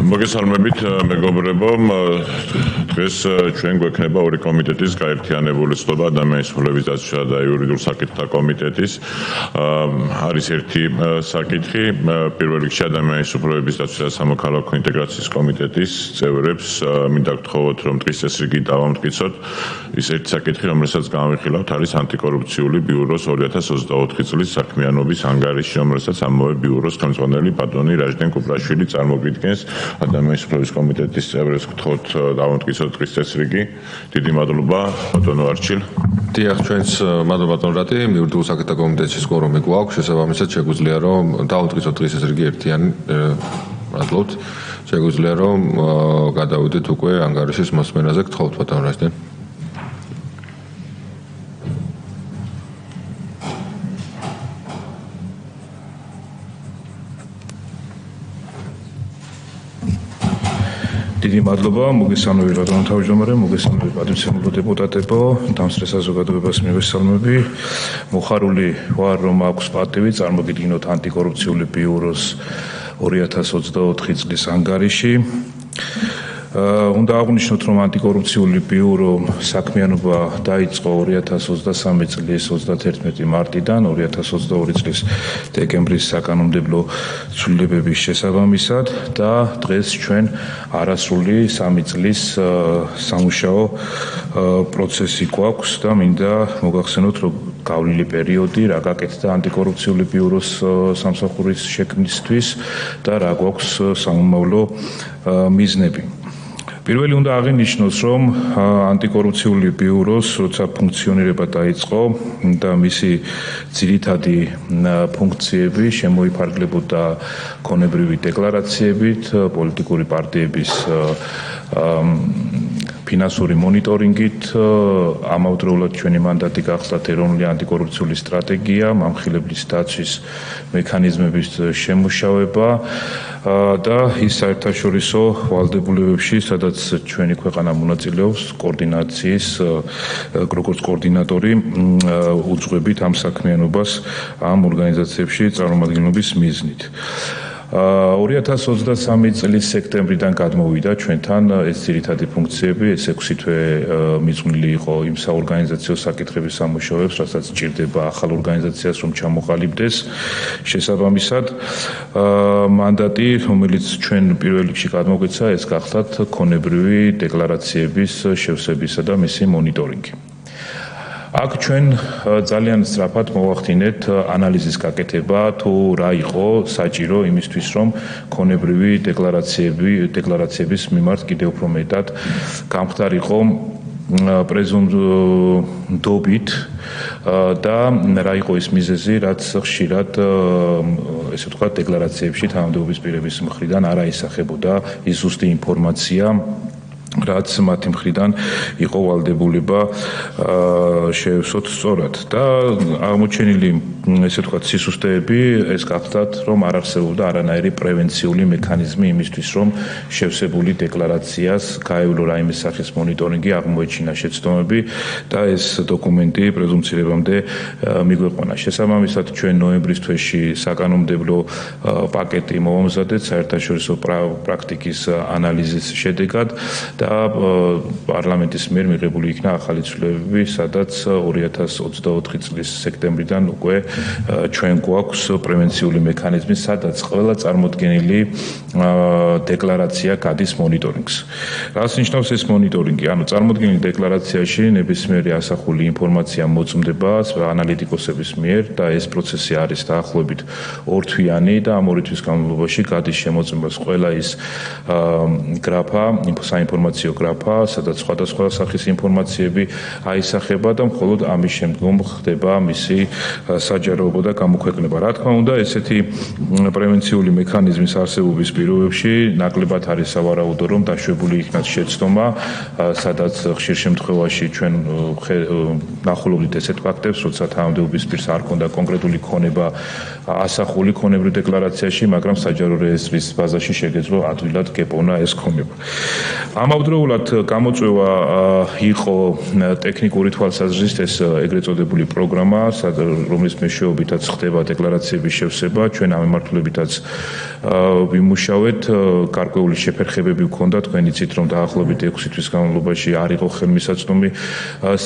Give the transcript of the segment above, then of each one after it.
მოგესალმებით მეგობრებო, დღეს ჩვენ გვექნება ორი კომიტეტის გაერთიანებული ცდობა ადამიანის უფლებების დაცვისა და იურიდიულ საკითხთა კომიტეტის. არის ერთი საკითხი, პირველ რიგში ადამიანის უფლებების დაცვისა და სამოქალაქო ინტეგრაციის კომიტეტის წევრებს მინდა გთხოვოთ, რომ დღის წესრიგი დავამტკიცოთ. ის ერთი საკითხი, რომელსაც განვიხილავთ, არის ანტიკორუფციული ბიუროს 2024 წლის საქმიანობის ანგარიში, რომელსაც ამავე ბიუროს ხელმძღვანელი პატრონი რაჟდენ კუპრაშვილი წარმოგიდგენს. ადამიანის უფლებების კომიტეტის წევრებს გთხოვთ დავამტკიცოთ დღის წესრიგი. დიდი მადლობა, ბატონო არჩილ. დიახ, ჩვენს მადლობა ბატონ რატი, იურიდიულ საკითხთა კომიტეტის კორუმი გვაქვს, შესაბამისად შეგვიძლია რომ დავამტკიცოთ დღის წესრიგი ერთიანი, მადლობთ. შეგვიძლია რომ გადავიდეთ უკვე ანგარიშის მოსმენაზე, გთხოვთ ბატონ რაჟდენ. დიდი მადლობა, მოგესალმებით ბატონო თავმჯდომარე, მოგესალმებით პატრიოტულ დეპუტატებო, დამსწრე საზოგადოებას მივესალმები. მოხარული ვარ, რომ აქვს პატივი წარმოგიდგინოთ ანტიკორუფციული ბიუროს 2024 წლის ანგარიში. უნდა აღვნიშნოთ, რომ ანტიკორუფციული ბიურო საქმიანობა დაიწყო 2023 წლის 31 მარტიდან 2022 წლის დეკემბრის საკანონმდებლო ცვლილებების შესაბამისად და დღეს ჩვენ არასრული 3 წლის სამუშაო პროცესი გვაქვს და მინდა მოგახსენოთ, რომ გავლილი პერიოდი რა გაკეთდა ანტიკორუფციული ბიუროს სამსახურის შექმნისთვის და რა გვაქვს სამომავლო მიზნები. პირველი უნდა აღინიშნოს, რომ ანტიკორუფციული ბიუროს როცა ფუნქციონირება დაიწყო და მისი ძირითადი ფუნქციები შემოიფარგლებოდა ქონებრივი დეკლარაციებით, პოლიტიკური პარტიების ფინანსური მონიტორინგით, ამავდროულად ჩვენი მანდატი გახსნათ ეროვნული ანტიკორუფციული სტრატეგია, მამხილების დაცვის მექანიზმების შემუშავება და ის საერთაშორისო ვალდებულებებში, სადაც ჩვენი ქვეყანა მონაწილეობს კოორდინაციის, როგორც კოორდინატორი უძღვებით ამ საქმიანობას ამ ორგანიზაციებში წარმომადგენლობის მიზნით. 2023 წლის სექტემბრიდან გადმოვიდა ჩვენთან ეს ძირითადი ფუნქციები, ეს 6 თვე მიძღვნილი იყო იმ საორგანიზაციო საკითხების სამუშაოებს, რასაც სჭირდება ახალ ორგანიზაციას, რომ ჩამოყალიბდეს. შესაბამისად, მანდატი, რომელიც ჩვენ პირველ რიგში გადმოგვეცა, ეს გახლავთ ქონებრივი დეკლარაციების შევსებისა და მისი მონიტორინგი. აქ ჩვენ ძალიან სწრაფად მოვახდინეთ ანალიზის გაკეთება, თუ რა იყო საჭირო იმისთვის, რომ ქონებრივი დეკლარაციების მიმართ კიდევ უფრო მეტად გამხდარიყო პრეზუმპტობით და რა იყო ის მიზეზი, რაც ხშირად ესე ვთქვათ დეკლარაციებში თანამდებობის პირების მხრიდან არ აისახებოდა ის ზუსტი ინფორმაცია, რაც მათი მხრიდან იყო ვალდებულება შეევსოთ სწორად და აღმოჩენილი ესე ვთქვათ სისუსტეები ეს გახდათ, რომ არ არსებობდა არანაირი პრევენციული მექანიზმი იმისთვის, რომ შევსებული დეკლარაციას გაევლო რაიმე სახის მონიტორინგი, აღმოეჩინა შეცდომები და ეს დოკუმენტი პრეზუმპცირებამდე მიგვეყვანა. შესაბამისად, ჩვენ ნოემბრის თვეში საკანონმდებლო პაკეტი მოვამზადეთ საერთაშორისო პრაქტიკის ანალიზის შედეგად და პარლამენტის მიერ მიღებული იქნა ახალი ცვლილებები, სადაც 2024 წლის სექტემბრიდან უკვე ჩვენ გვაქვს პრევენციული მექანიზმი, სადაც ყველა წარმოდგენილი დეკლარაცია გადის მონიტორინგს. რას ნიშნავს ეს მონიტორინგი? ანუ წარმოდგენილ დეკლარაციაში ნებისმიერი ასახული ინფორმაცია მოწმდება ანალიტიკოსების მიერ და ეს პროცესი არის დაახლოებით 2 თვიანი და ამ 2 თვის განმავლობაში გადის შემოწმებას ყველა ის გრაფა, საინფორმაციო გრაფა, სადაც სხვადასხვა სახის ინფორმაციები აისახება და მხოლოდ ამის შემდგომ ხდება მისი საჯაროობა და გამოქვეყნება. რა თქმა უნდა, ესეთი პრევენციული მექანიზმის არსებობის პირობებში ნაკლებად არის სავარაუდო, რომ დაშვებული იქნას შეცდომა, სადაც ხშირ შემთხვევაში ჩვენ ნახულობდით ესეთ ფაქტებს, როცა თანამდებობის პირს არ ქონდა კონკრეტული ქონება ასახული ქონებრივ დეკლარაციაში, მაგრამ საჯარო რეესტრის ბაზაში შეგეძლო ადვილად გეპოვნა ეს ქონება. ამავდროულად გამოწვევა იყო ტექნიკური თვალსაზრისით ეს ეგრეთ წოდებული პროგრამა, რომლის მეშვეობითაც ხდება დეკლარაციების შევსება, ჩვენ ამ მიმართულებითაც ვიმუშავეთ, გარკვეული შეფერხებები ვქონდა, თქვენ იცით, რომ დაახლოებით 6 თვის განმავლობაში არ იყო ხელმისაწვდომი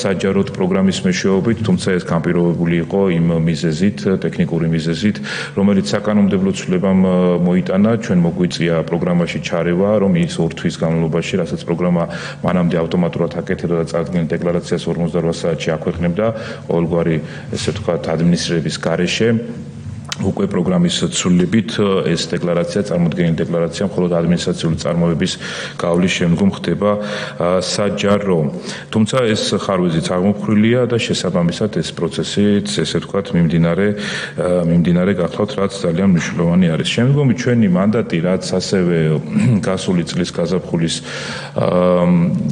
საჯაროდ პროგრამის მეშვეობით, თუმცა ეს განპირობებული იყო იმ მიზეზით, ტექნიკური მიზეზით, რომელიც საკანონმდებლო ცვლილებამ მოიტანა, ჩვენ მოგვიწია პროგრამაში ჩარევა, რომ ის 2 თვის განმავლობაში, რასაც პროგრამა მანამდე ავტომატურად აკეთებდა და წარდგენილ დეკლარაციას 48 საათში აქვეყნებდა, ყოველგვარი, ესე ვთქვათ, ადმინისტრირების გარეშე. უკვე პროგრამის ცვლილებით ეს დეკლარაცია, წარმოდგენილი დეკლარაცია მხოლოდ ადმინისტრაციული წარმოების გავლის შემდგომ ხდება საჯარო. თუმცა ეს ხარვეზიც აღმოფხვრილია და შესაბამისად ეს პროცესიც, ესე ვთქვათ, მიმდინარე გახლავთ, რაც ძალიან მნიშვნელოვანი არის. შემდგომი ჩვენი მანდატი, რაც ასევე გასული წლის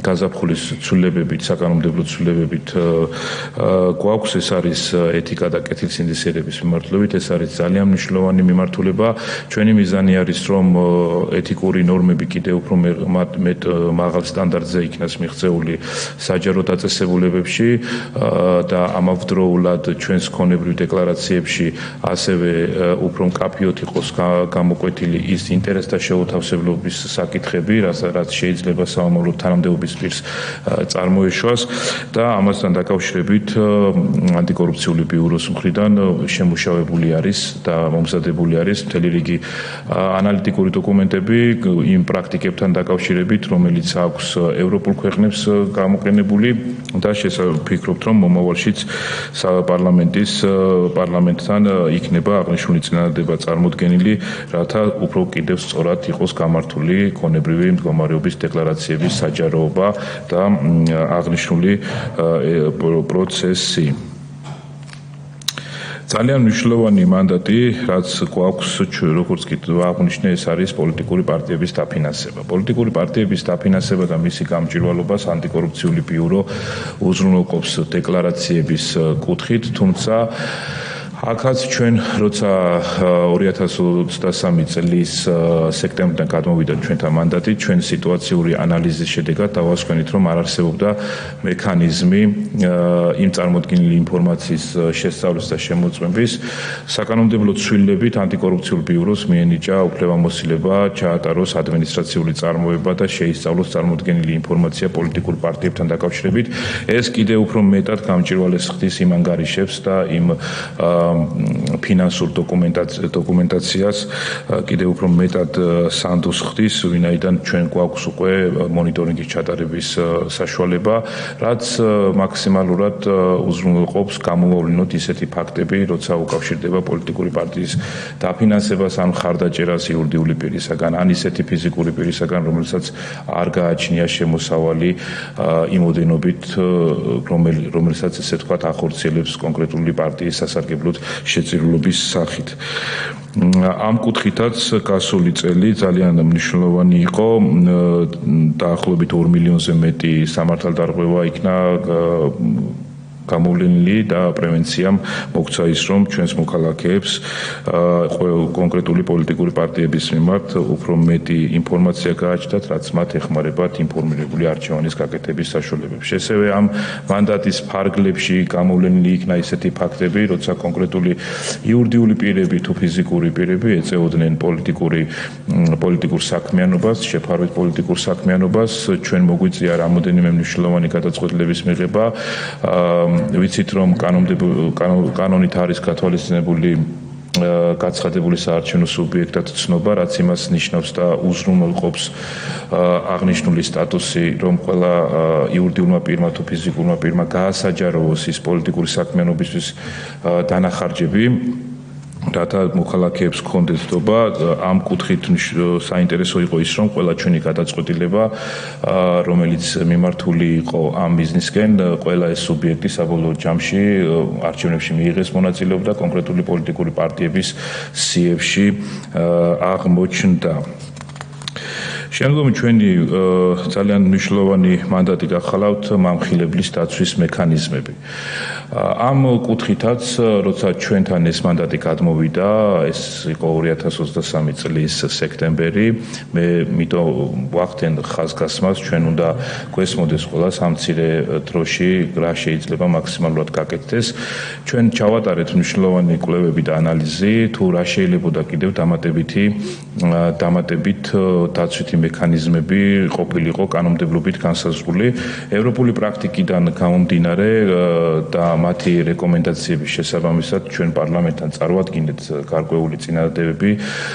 გაზაფხულის ცვლილებებით, საკანონმდებლო ცვლილებებით გვაქვს, ეს არის ეთიკა და კეთილსინდისიერების მიმართულებით, ეს არის ძალიან მნიშვნელოვანი მიმართულება. ჩვენი მიზანი არის, რომ ეთიკური ნორმები კიდევ უფრო მეტ მაღალ სტანდარტზე იქნას მიღწეული საჯარო დაწესებულებებში და ამავდროულად ჩვენს ქონებრივ დეკლარაციებში ასევე უფრო მკაფიოდ იყოს გამოკვეთილი ის ინტერესთა შეუთავსებლობის საკითხები, რაც შეიძლება საომრობლო თანამდებობის პირს წარმოეშვას და ამასთან დაკავშირებით ანტიკორუფციული ბიუროს მხრიდან შემუშავებული არის და მომზადებული არის მთელი რიგი ანალიტიკური დოკუმენტები იმ პრაქტიკებთან დაკავშირებით, რომელიც აქვს ევროპულ ქვეყნებს გამოყენებული და ვფიქრობთ, რომ მომავალშიც პარლამენტთან იქნება აღნიშნული წინადადება წარმოდგენილი, რათა უფრო კიდევ სწორად იყოს გამართული ქონებრივი მდგომარეობის დეკლარაციების საჯაროობა და აღნიშნული პროცესი. ძალიან მნიშვნელოვანი მანდატი, რაც გვაქვს, როგორც კი აღნიშნე, ეს არის პოლიტიკური პარტიების დაფინანსება. პოლიტიკური პარტიების დაფინანსება და მისი გამჭვირვალობას ანტიკორუფციული ბიურო უზრუნველყოფს დეკლარაციების კუთხით, თუმცა აქაც ჩვენ როცა 2023 წლის სექტემბრიდან გადმოვიდა ჩვენთან მანდატი, ჩვენ სიტუაციური ანალიზის შედეგად დავასკვენით, რომ არ არსებობდა მექანიზმი იმ წარმოდგენილი ინფორმაციის შესწავლის და შემოწმების. საკანონმდებლო ცვლილებით ანტიკორუფციულ ბიუროს მიენიჭა უფლებამოსილება ჩაატაროს ადმინისტრაციული წარმოება და შეისწავლოს წარმოდგენილი ინფორმაცია პოლიტიკურ პარტიებთან დაკავშირებით. ეს კიდევ უფრო მეტად გამჭვირვალეს ხდის იმ ანგარიშებს და იმ ფინანსურ დოკუმენტაციას კიდევ უფრო მეტად სანდოს ხდის, ვინაიდან ჩვენ გვაქვს უკვე მონიტორინგის ჩატარების საშუალება, რაც მაქსიმალურად უზრუნველყოფს გამომავლინოთ ისეთი ფაქტები, როცა უკავშირდება პოლიტიკური პარტიის დაფინანსებას ან ხარდაჭერას იურიდიული პირისაგან, ან ისეთი ფიზიკური პირისაგან, რომელსაც არ გააჩნია შემოსავალი იმოდენობით, რომელსაც ესე ვთქვათ ახორციელებს კონკრეტული პარტიის სასარგებლოდ შეწირულობის სახით. ამ კუთხითაც გასული წელი ძალიან მნიშვნელოვანი იყო, დაახლოებით 2 მილიონზე მეტი სამართალდარღვევა იქნა გამოვლენილი და პრევენციამ მოგცა ის, რომ ჩვენს მოქალაქეებს კონკრეტული პოლიტიკური პარტიების მიმართ უფრო მეტი ინფორმაცია გააჩნდათ, რაც მათ ეხმარებათ ინფორმირებული არჩევანის გაკეთების საშუალებებში. ესევე ამ მანდატის ფარგლებში გამოვლენილი იქნა ისეთი ფაქტები, როცა კონკრეტული იურიდიული პირები თუ ფიზიკური პირები ეწეოდნენ პოლიტიკურ საქმიანობას, შეფარვით პოლიტიკურ საქმიანობას, ჩვენ მოგვიწია რამოდენიმე მნიშვნელოვანი გადაწყვეტილების მიღება. ვიცით, რომ კანონით არის გათვალისწინებული გაცხადებული საარჩევნო სუბიექტად ცნობა, რაც იმას ნიშნავს და უზრუნველყოფს აღნიშნული სტატუსი, რომ ყველა იურიდიულმა პირმა თუ ფიზიკურმა პირმა გაასაჯაროოს ის პოლიტიკური საქმიანობისთვის დანახარჯები. რათა მოქალაქეებს ჰქონდეთ ნდობა, ამ კუთხით საინტერესო იყო ის, რომ ყველა ჩვენი გადაწყვეტილება, რომელიც მიმართული იყო ამ ბიზნესკენ, ყველა ეს სუბიექტი საბოლოო ჯამში არჩევნებში მიიღეს მონაწილეობა კონკრეტული პოლიტიკური პარტიების სიებში აღმოჩნდა. შემდგომი ჩვენი ძალიან მნიშვნელოვანი მანდატი გახალავთ მამხილებლის დაცვის მექანიზმები. ამ კუთხითაც, როცა ჩვენთან ეს მანდატი გადმოვიდა, ეს იყო 2023 წლის სექტემბერი, მე მითო ვახდენ ხაზგასმას, ჩვენ უნდა გვესმოდეს ყველას ამ მცირე დროში რა შეიძლება მაქსიმალურად გაკეთდეს. ჩვენ ჩავატარეთ მნიშვნელოვანი კვლევები და ანალიზი, თუ რა შეიძლებოდა კიდევ დამატებით დაცვითი მექანიზმები ყოფილიყო კანონმდებლობით განსაზღვრული. ევროპული პრაქტიკიდან გამომდინარე და მათი რეკომენდაციების შესაბამისად ჩვენ პარლამენტთან წარვადგინეთ გარკვეული წინადადებები,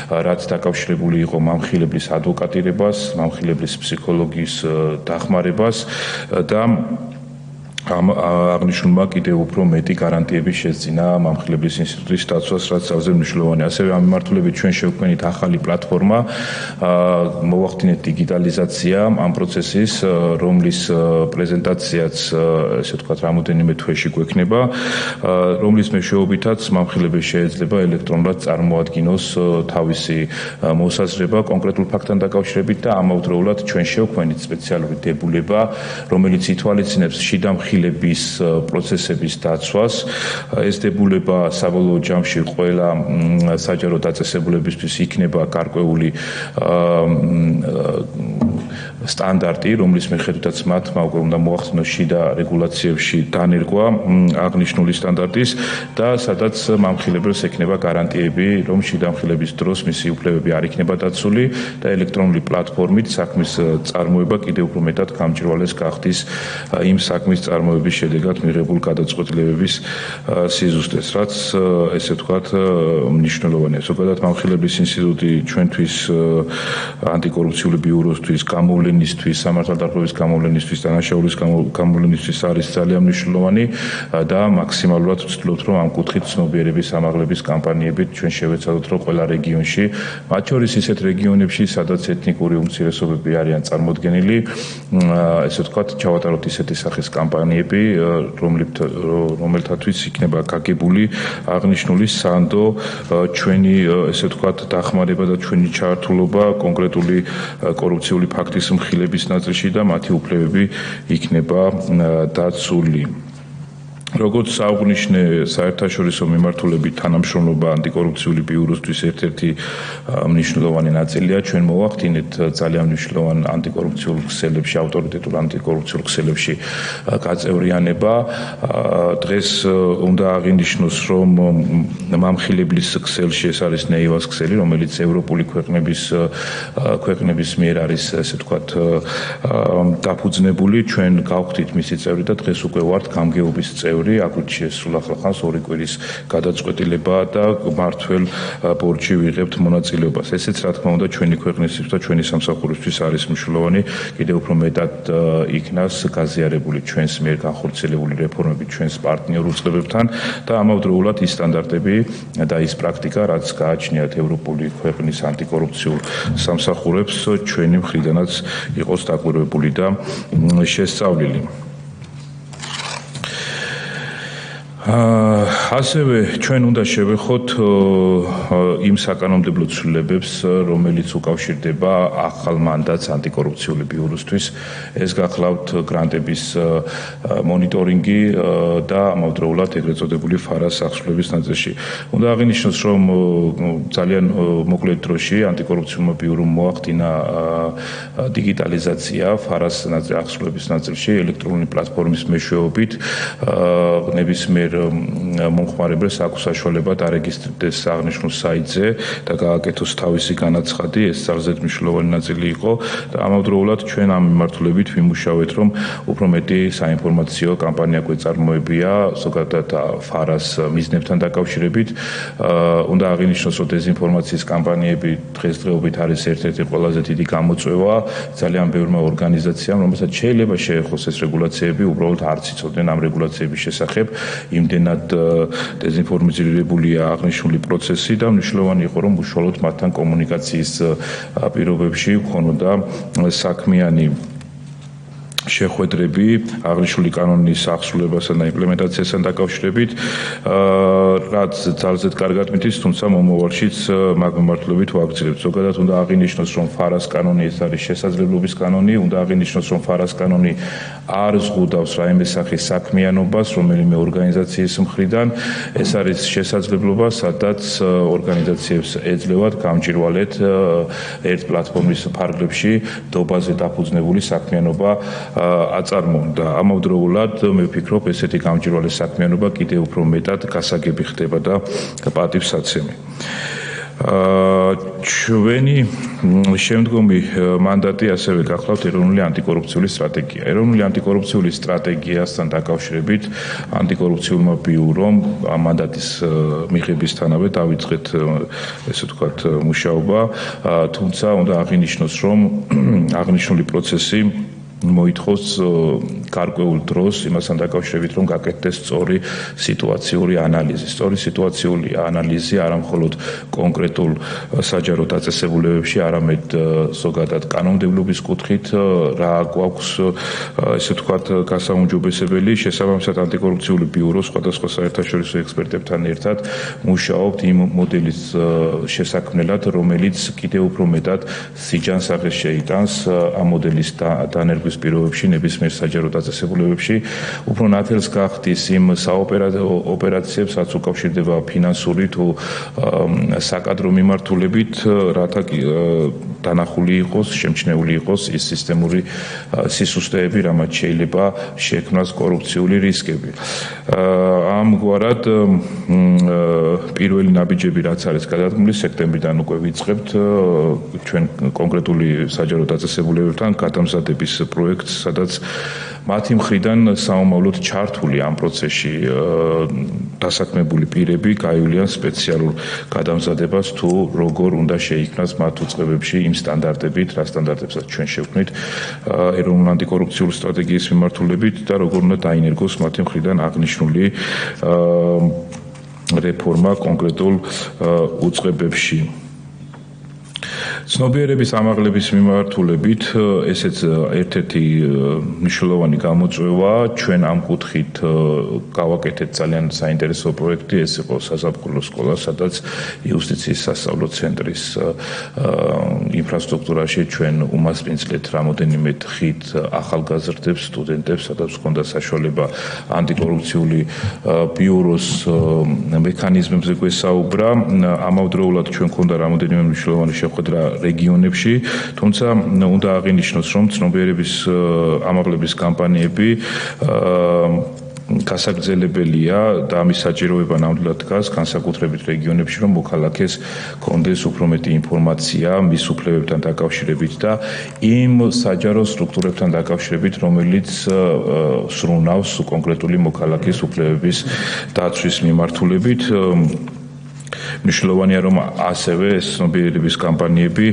რაც დაკავშირებული იყო მამხილებლის ადვოკატირებას, მამხილებლის ფსიქოლოგიის დახმარებას და ამ აღნიშნულმა კიდევ უფრო მეტი გარანტიები შესძინა მამხილების ინსტიტუტის დაცვას, რაც ძალზე მნიშვნელოვანია. ასევე ამ მიმართულებით ჩვენ შევქმნით ახალი პლატფორმა, მოვახდინეთ დიგიტალიზაცია ამ პროცესის, რომლის პრეზენტაციაც, ესე ვთქვათ, რამოდენიმე თვეში გვექნება, რომლის მეშვეობითაც მამხილებს შეიძლება ელექტრონულად წარმოადგინოს თავისი მოსაზრება კონკრეტულ ფაქტთან დაკავშირებით და ამავდროულად ჩვენ შევქმნით სპეციალური დებულება, რომელიც ითვალისწინებს შიდა მამხილების პროცესების დაცვას. ეს დებულება საბოლოო ჯამში ყველა საჯარო დაწესებულებისთვის იქნება გარკვეული სტანდარტი, რომლის მიხედვითაც მათმა უკვე უნდა მოახდინოს შიდა რეგულაციებში დანერგვა აღნიშნული სტანდარტის და სადაც მამხილებელს ექნება გარანტიები, რომ შიდა მამხილების დროს მისი უფლებები არ იქნება დაცული და ელექტრონული პლატფორმით საქმის წარმოება კიდევ უფრო მეტად გამჭვირვალეს გახდის იმ საქმის წარმოების შედეგად მიღებულ გადაწყვეტილებების სიზუსტეს, რაც ესე ვთქვათ მნიშვნელოვანია. ზოგადად მამხილების ინსტიტუტი ჩვენთვის ანტიკორუფციული ბიუროსთვის გამოვლენისთვის, სამართალდამცველობის გამოვლენისთვის, დანაშაულის გამოვლენისთვის არის ძალიან მნიშვნელოვანი და მაქსიმალურად ვცდილობთ, რომ ამ კუთხით ცნობიერების ამაღლების კამპანიებით ჩვენ შევეცადოთ, რომ ყველა რეგიონში, მათ შორის ისეთ რეგიონებში, სადაც ეთნიკური უმცირესობები არიან წარმოდგენილი, ესე ვთქვათ, ჩავატაროთ ისეთი სახის კამპანიები, რომელთათვის იქნება გაგებული აღნიშნული სანდო ჩვენი, ესე ვთქვათ, დახმარება და ჩვენი ჩართულობა კონკრეტული კორუფციული ფაქტის მხილების ნაწილში და მათი უფლებები იქნება დაცული. როგორც საუღნიშნე საერთაშორისო მიმართულებით თანამშრომლობა ანტიკორუფციული ბიუროსთვის ერთ-ერთი მნიშვნელოვანი ნაწილია. ჩვენ მოვახდინეთ ძალიან მნიშვნელოვან ანტიკორუფციულ ქსელებში, ავტორიტეტულ ანტიკორუფციულ ქსელებში გაწევრიანება. დღეს უნდა აღინიშნოს, რომ მამხილების ქსელში ეს არის ნეივას ქსელი, რომელიც ევროპული ქვეყნების მიერ არის, ესე ვთქვათ, დაფუძნებული. ჩვენ გავხდით მისი წევრი და დღეს უკვე ვართ გამგეობის წევრი. აქვთ შესულ ახალხანს 2 კვირის გადაწყვეტილება და მართლ ბორჩი ვიღებთ მონაწილეობას. ესეც რა თქმა უნდა ჩვენი ქვეყნისთვის და ჩვენი სამსახურისთვის არის მნიშვნელოვანი, კიდევ უფრო მეტად იქნას გაზიარებული ჩვენს მიერ განხორციელებული რეფორმები ჩვენს პარტნიორ უწყებებთან და ამავდროულად ის სტანდარტები და ის პრაქტიკა, რაც გააჩნიათ ევროპული ქვეყნის ანტიკორუფციულ სამსახურებს, ჩვენი მხრიდანაც იყოს დაკვირვებული და შესწავლილი. ასევე ჩვენ უნდა შევეხოთ იმ საკანონმდებლო ცვლილებებს, რომელიც უკავშირდება ახალ მანდატს ანტიკორუფციული ბიუროსთვის. ეს გახლავთ გრანტების მონიტორინგი და ამავდროულად ეგრეთ წოდებული ფარას აღსრულების ნაწილში. უნდა აღინიშნოს, რომ ძალიან მოკლე დროში ანტიკორუფციულმა ბიურომ მოახდინა დიგიტალიზაცია ფარას აღსრულების ნაწილში ელექტრონული პლატფორმის მეშვეობით ნებისმიერ მომხმარებელს აქვს საშუალება დარეგისტრდეს აღნიშნულ საიტზე და გააკეთოს თავისი განაცხადი. ეს ძალზე მნიშვნელოვანი ნაწილი იყო და ამავდროულად ჩვენ ამ მიმართულებით ვიმუშავეთ, რომ უფრო მეტი საინფორმაციო კამპანია გვეწარმოებია ზოგადად ფარას მიზნებთან დაკავშირებით. უნდა აღინიშნოს, რომ დეზინფორმაციის კამპანიები დღესდღეობით არის ერთ-ერთი ყველაზე დიდი გამოწვევა ძალიან ბევრმა ორგანიზაციამ, რომელსაც შეიძლება შეეხოს ეს რეგულაციები, უბრალოდ არც იცოდნენ ამ რეგულაციების შესახებ. იმდენად დეზინფორმირებულია აღნიშნული პროცესი და მნიშვნელოვანი იყო, რომ უშუალოდ მათთან კომუნიკაციის პირობებში ვქონოდა საქმიანი შეხვედრები აღნიშნული კანონის აღსრულებასთან და იმპლემენტაციასთან დაკავშირებით, რაც ძალზედ კარგად მითის, თუმცა მომავალშიც მაგ მიმართულებით ვაგრძელებთ. ზოგადად უნდა აღინიშნოს, რომ ფარას კანონი ეს არის შესაძლებლობის კანონი, უნდა აღინიშნოს, რომ ფარას კანონი არ ზღუდავს რაიმე სახის საქმიანობას რომელიმე ორგანიზაციის მხრიდან. ეს არის შესაძლებლობა, სადაც ორგანიზაციებს ეძლევათ გამჭირვალედ ერთ პლატფორმის ფარგლებში დობაზე დაფუძნებული საქმიანობა აწარმოონ და ამავდროულად მე ვფიქრობ, ესეთი გამჭირვალე საქმიანობა კიდევ უფრო მეტად გასაგები ხდება და პატივსაცემი. ჩვენი შემდგომი მანდატი ასევე გახლავთ ეროვნული ანტიკორუფციული სტრატეგია. ეროვნული ანტიკორუფციული სტრატეგიასთან დაკავშირებით ანტიკორუფციულმა ბიურომ ამ მანდატის მიღებისთანავე დავიწყეთ ესე ვთქვათ მუშაობა, თუმცა უნდა აღინიშნოს, რომ აღნიშნული პროცესი მოითხოვს გარკვეულ დროს იმასთან დაკავშირებით, რომ გაკეთდეს სწორი სიტუაციური ანალიზი. სწორი სიტუაციური ანალიზი არა მხოლოდ კონკრეტულ საჯარო დაწესებულებებში, არამედ ზოგადად კანონმდებლობის კუთხით რა გვაქვს ესე ვთქვათ გასაუმჯობესებელი. შესაბამისად ანტიკორუფციული ბიურო სხვადასხვა საერთაშორისო ექსპერტებთან ერთად მუშაობთ იმ მოდელის შესაქმნელად, რომელიც კიდევ უფრო მეტად სიჯანსაღეს შეიტანს ამ მოდელის დანერგვის პირობებში, ნებისმიერ საჯარო დაწესებულებებში, უფრო ნათელს გახდის იმ ოპერაციებს, რაც უკავშირდება ფინანსური თუ საკადრო მიმართულებით, რათა დანახული იყოს, შემჩნეული იყოს ის სისტემური სისუსტეები, რამაც შეიძლება შექმნას კორუფციული რისკები. ამგვარად პირველი ნაბიჯები რაც არის გადადგმული, სექტემბრიდან უკვე ვიწყებთ ჩვენ კონკრეტული საჯარო დაწესებულებებთან გადამზადების პროექტს, სადაც მათი მხრიდან საომავლოდ ჩართული ამ პროცესში დასაქმებული პირები გაივლიან სპეციალურ გადამზადებას თუ როგორ უნდა შეიქმნას მათ უწყებებში იმ სტანდარტებით, რა სტანდარტებსაც ჩვენ შევქმნით ეროვნულ ანტიკორუფციულ სტრატეგიის მიმართულებით და როგორ უნდა დაინერგოს მათი მხრიდან აღნიშნული რეფორმა კონკრეტულ უწყებებში. ცნობიერების ამაღლების მიმართულებით ესეც ერთ-ერთი მნიშვნელოვანი გამოწვევა. ჩვენ ამ კუთხით გავაკეთეთ ძალიან საინტერესო პროექტი, ეს იყო საზაფხულო სკოლა, სადაც იუსტიციის სასწავლო ცენტრის ინფრასტრუქტურაში ჩვენ უმასპინძლეთ რამოდენიმე თხით ახალგაზრდებს, სტუდენტებს, სადაც ჰქონდა საშუალება ანტიკორუფციული ბიუროს მექანიზმებზე გვესაუბრა. ამავდროულად ჩვენ ჰქონდა რამოდენიმე მნიშვნელოვანი შეხვედრა რეგიონებში, თუმცა უნდა აღინიშნოს, რომ ცნობიერების ამაღლების კამპანიები გასაგრძელებელია და ამის საჭიროება ნამდვილად დგას განსაკუთრებით რეგიონებში, რომ მოქალაქეს კონდეს უფრო მეტი ინფორმაცია მის უფლებებთან დაკავშირებით და იმ საჯარო სტრუქტურებთან დაკავშირებით, რომელიც სრუნავს კონკრეტული მოქალაქის უფლებების დაცვის მიმართულებით. მნიშვნელოვანია, რომ ასევე ეს ცნობიერების კამპანიები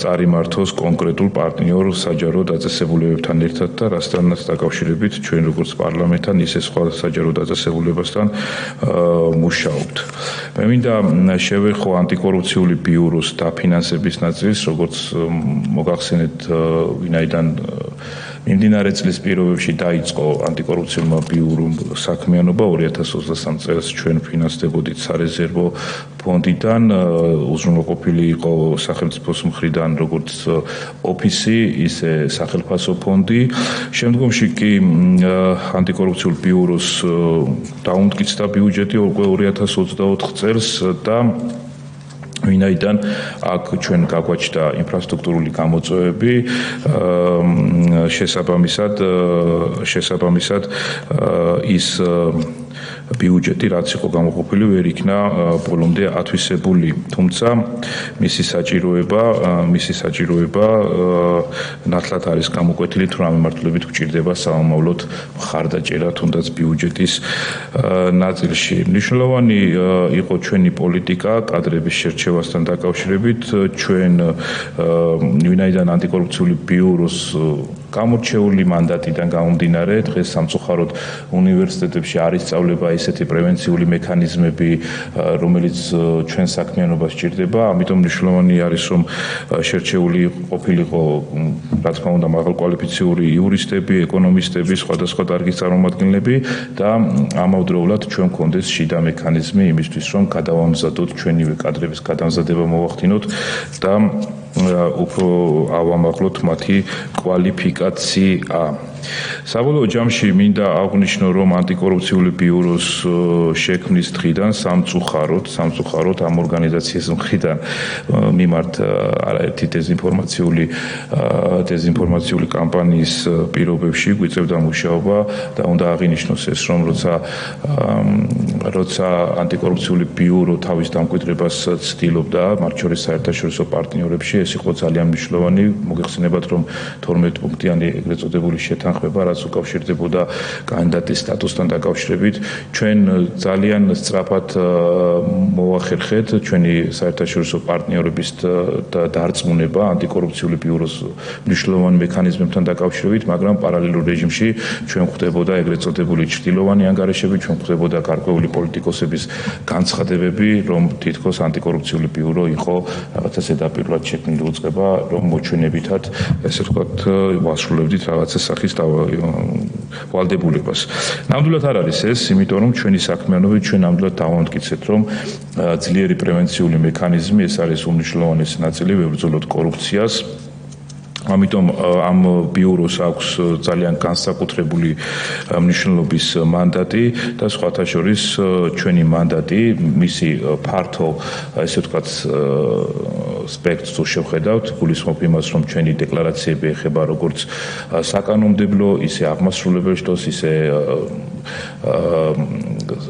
წარიმართოს კონკრეტულ პარტნიორ საჯარო დაწესებულებებთან ერთად და რასთანაც დაკავშირებით ჩვენ როგორც პარლამენტთან, ისე სხვა საჯარო დაწესებულებასთან მუშაობთ. მე მინდა შევეხო ანტიკორუფციული ბიუროს დაფინანსების ნაწილს, როგორც მოგახსენეთ, ვინაიდან მიმდინარე წლის პირობებში დაიწყო ანტიკორუფციულმა ბიურომ საქმიანობა 2023 წელს ჩვენ ფინანსდებოდით სარეზერვო ფონდიდან, უზრუნველყოფილი იყო სახელმწიფოს მხრიდან როგორც ოფისი, ისე სახელმწიფო ფონდი. შემდგომში კი ანტიკორუფციულ ბიუროს დაუმტკიცდა ბიუჯეტი 2024 წელს და ვინაიდან აქ ჩვენ გაგვაჩნდა ინფრასტრუქტურული გამოწვევები, შესაბამისად ის ბიუჯეტი, რაც იყო გამოყოფილი, ვერ იქნა ბოლომდე ათვისებული. თუმცა მისი საჭიროება ნათლად არის გამოკვეთილი, თუ რა მიმართულებით გვჭირდება საომავლოდ მხარდაჭერა თუნდაც ბიუჯეტის ნაწილში. მნიშვნელოვანი იყო ჩვენი პოლიტიკა კადრების შერჩევასთან დაკავშირებით. ჩვენ ვინაიდან ანტიკორუფციული ბიუროს გამორჩეული მანდატიდან გამომდინარე დღეს სამწუხაროდ უნივერსიტეტებში არ ისწავლება ესეთი პრევენციული მექანიზმები, რომელიც ჩვენ საქმიანობას სჭირდება, ამიტომ მნიშვნელოვანი არის რომ შერჩეული ყოფილიყო რა თქმა უნდა მაღალკვალიფიციური იურისტები, ეკონომისტები, სხვადასხვა დარგის წარმომადგენლები და ამავდროულად ჩვენ გქონდეს შიდა მექანიზმი იმისთვის რომ გადავამზადოთ ჩვენივე კადრების გადამზადება მოვახდინოთ და უფრო ავამაღლოთ მათი კვალიფიკაცია. საბოლოო ჯამში მინდა აღვნიშნო რომ ანტიკორუფციული ბიუროს შექმნის დღიდან სამწუხაროდ ამ ორგანიზაციის მხრიდან მიმართ არაერთი დეზინფორმაციული კამპანიის პირობებში გვიწევდა მუშაობა და უნდა აღინიშნოს ეს რომ როცა ანტიკორუფციული ბიურო თავის დამკვიდრებას ცდილობდა მათ შორის საერთაშორისო პარტნიორებში ეს იყო ძალიან მნიშვნელოვანი მოგეხსენებათ რომ 12 პუნქტიანი ეგრეთ წოდებული შეთანხმება რაც უკავშირდებოდა კანდიდატის სტატუსთან დაკავშირებით ჩვენ ძალიან სწრაფად მოვახერხეთ ჩვენი საერთაშორისო პარტნიორების დარწმუნება ანტიკორუფციული ბიუროს მნიშვნელოვან მექანიზმებთან დაკავშირებით მაგრამ პარალელურ რეჟიმში ჩვენ ხვდებოდა ეგრეთ წოდებული ჭრილოვანი ანგარიშები ჩვენ ხვდებოდა გარკვეული პოლიტიკოსების განცხადებები რომ თითქოს ანტიკორუფციული ბიურო იყო რაღაცა ზედაპირულად შექმნილი უწყება რომ მოჩვენებითად ესე ვთქვათ ვასრულებდით რაღაცა სახის ვალდებულებას. ნამდვილად არ არის ეს, იმიტომ რომ ჩვენი საქმიანობით ჩვენ ნამდვილად დავამტკიცეთ, რომ ძლიერი პრევენციული მექანიზმი ეს არის უმნიშვნელოვანესი ნაწილი ვებრძოლოთ კორუფციას. ამიტომ ამ ბიუროს აქვს ძალიან განსაკუთრებული მნიშვნელობის მანდატი და სხვათა შორის ჩვენი მანდატი მისი ფართო ესე ვთქვათ სპექტრს შევხედავთ გულისხმობ იმას რომ ჩვენი დეკლარაციები ეხება როგორც საკანონმდებლო ისე აღმასრულებელ შტოს ისე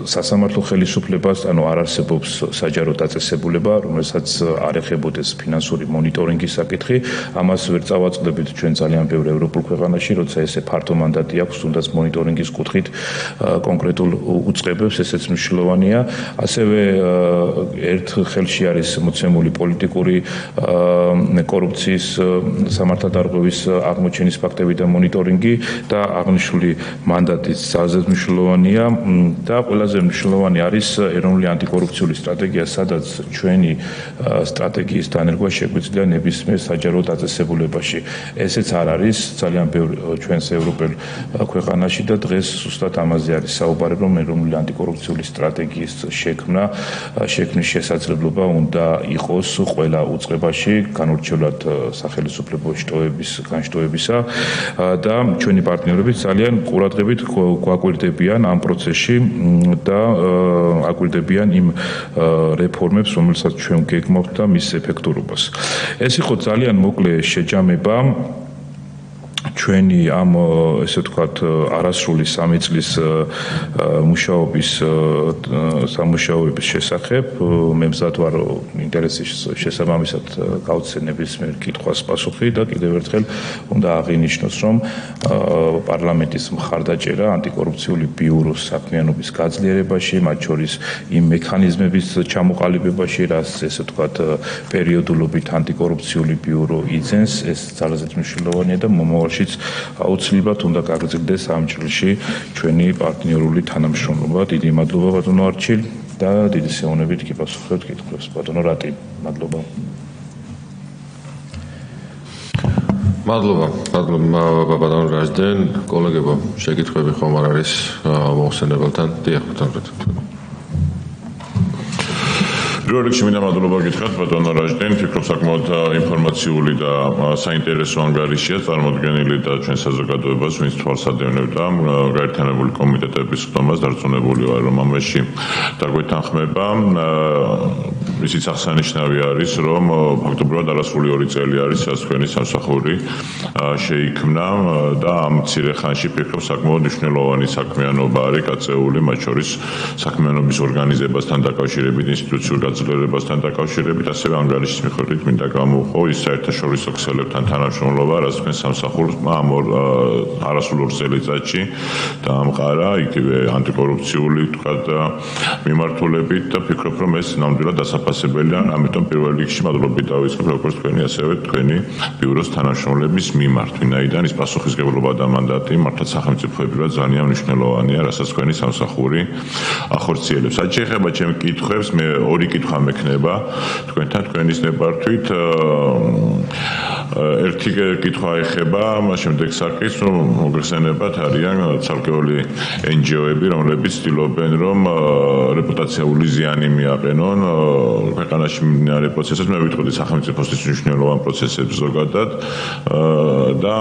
სასამართლო ხელისუფლებას ანუ არ არსებობს საჯარო დაწესებულება რომელსაც არ ეხებოდეს ფინანსური მონიტორინგის საკითხი ამას ვერ წავაწყდებით ჩვენ ძალიან ბევრ ევროპულ ქვეყანაში როცა ესე ფართო მანდატი აქვს თუნდაც მონიტორინგის კუთხით კონკრეტულ უწყებებს ესეც მნიშვნელოვანია ასევე ერთ ხელში არის მოცემული პოლიტიკური კორუფციის სამართალდარღვევის აღმოჩენის ფაქტები და მონიტორინგი და აღნიშნული მანდატიც ძალზედ მნიშვნელოვანია და ყველაზე მნიშვნელოვანი არის ეროვნული ანტიკორუფციული სტრატეგია სადაც ჩვენი სტრატეგიის დანერგვა შეგვიძლია ნებისმიერ საჯარო დაწესებულებაში ესეც არ არის ძალიან ბევრ ჩვენს ევროპელ ქვეყანაში და დღეს ზუსტად ამაზე არის საუბარი რომ ეროვნული ანტიკორუფციული სტრატეგიის შექმნის შესაძლებლობა უნდა იყოს ყველა უწყებაში განურჩევლად სახელმწიფო შტოების განშტოებისა და ჩვენი პარტნიორები ძალიან ყურადღებით გვაკვირდებიან ამ პროცესში და აკვირდებიან იმ რეფორმებს რომელსაც ჩვენ გეგმავთ და მის ეფექტურობას ეს იყო ძალიან მოკლე შეჯამება ჩვენი ამ ესე ვთქვათ არასრული 3 წლის მუშაობის სამუშაოების შესახებ მე მზად ვარ ინტერესის შესაბამისად გავცენების მე კითხვას პასუხი და კიდევ ერთხელ უნდა აღინიშნოს რომ პარლამენტის მხარდაჭერა ანტიკორუფციული ბიუროს საქმიანობის გაძლიერებაში მათ შორის იმ მექანიზმების ჩამოყალიბებაში რაც ესე ვთქვათ პერიოდულობით ანტიკორუფციული ბიურო იძენს ეს ძალზედ მნიშვნელოვანია და მომავალშიც აუცილებლად უნდა გაგრძელდეს ამ ჭრილში ჩვენი პარტნიორული თანამშრომლობა. დიდი მადლობა ბატონო არჩილ და დიდი სეონებით კი პასუხობთ კითხვებს ბატონო რატი. მადლობა. მადლობა ბატონო რაჟდენ, კოლეგებო, შეკითხვები ხომ არ არის მოხსენებელთან? დიახ, ბატონო. პირველ რიგში მინდა მადლობა გითხრათ ბატონო რაჟდენ, ფიქრობ საკმაოდ ინფორმაციული და საინტერესო ანგარიშია წარმოდგენილი და ჩვენ საზოგადოებას ვინც თვალს ადევნებდა გაერთიანებული კომიტეტების ხდომას დარწმუნებული ვარ რომ ამაში დაგვეთანხმება ისიც აღსანიშნავი არის რომ ფაქტობრივად არასრული 2 წელი არის რაც თქვენი სამსახური შეიქმნა და ამ მცირე ხანში ფიქრობ საკმაოდ მნიშვნელოვანი საქმიანობა არის გაწეული მათ შორის საქმიანობის ორგანიზებასთან დაკავშირებით ინსტიტუციურ გაძლიერებასთან დაკავშირებით ასევე ანგარიშის მიხედვით მინდა გამოვხო ის საერთაშორისო ქსელებთან თანამშრომლობა რაც თქვენ სამსახურმა ამ არასრულ 2 წელიწადში დაამყარა იგივე ანტიკორუფციული თქვა და მიმართულებით და ფიქრობ რომ ეს ნამდვილად დასაფასებაა დასაფასებელია, ამიტომ პირველ რიგში მადლობით დავიწყებ როგორც თქვენი, ასევე თქვენი ბიუროს თანამშრომლების მიმართ, ვინაიდან ის პასუხისმგებლობა და მანდატი მართლაც სახელმწიფოებრივად ძალიან მნიშვნელოვანია, რასაც თქვენი სამსახური ახორციელებს. რაც შეეხება ჩემ კითხვებს, მე ორი კითხვა მექნება თქვენთან თქვენის ნებართვით. ერთი კითხვა ეხება მას შემდეგ საკითხს, რომ მოგხსენებათ არიან ცალკეული NGO-ები, რომლებიც ცდილობენ, რომ რეპუტაციული ზიანი მიაყენონ ქვეყანაში მიმდინარე პროცესებს, მე ვიტყოდი სახელმწიფოსთვის მნიშვნელოვან პროცესებს ზოგადად და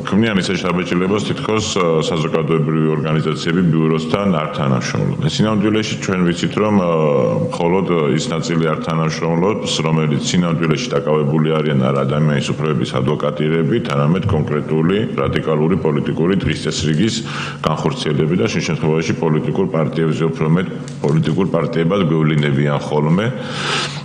ქმნიან ისეთ შთაბეჭდილებას, თითქოს საზოგადოებრივი ორგანიზაციები ბიუროსთან არ თანამშრომლობენ. სინამდვილეში ჩვენ ვიცით, რომ მხოლოდ ის ნაწილი არ თანამშრომლობს, რომელიც სინამდვილეში დაკავებული არიან არ ადამიანის უფლებების ადვოკატირებით, არამედ კონკრეტული რადიკალური პოლიტიკური დღის წესრიგის განხორციელებით და შენ შემთხვევაში პოლიტიკურ პარტიებზე უფრო მეტ პოლიტიკურ პარტიებად გვევლინებიან ხოლმე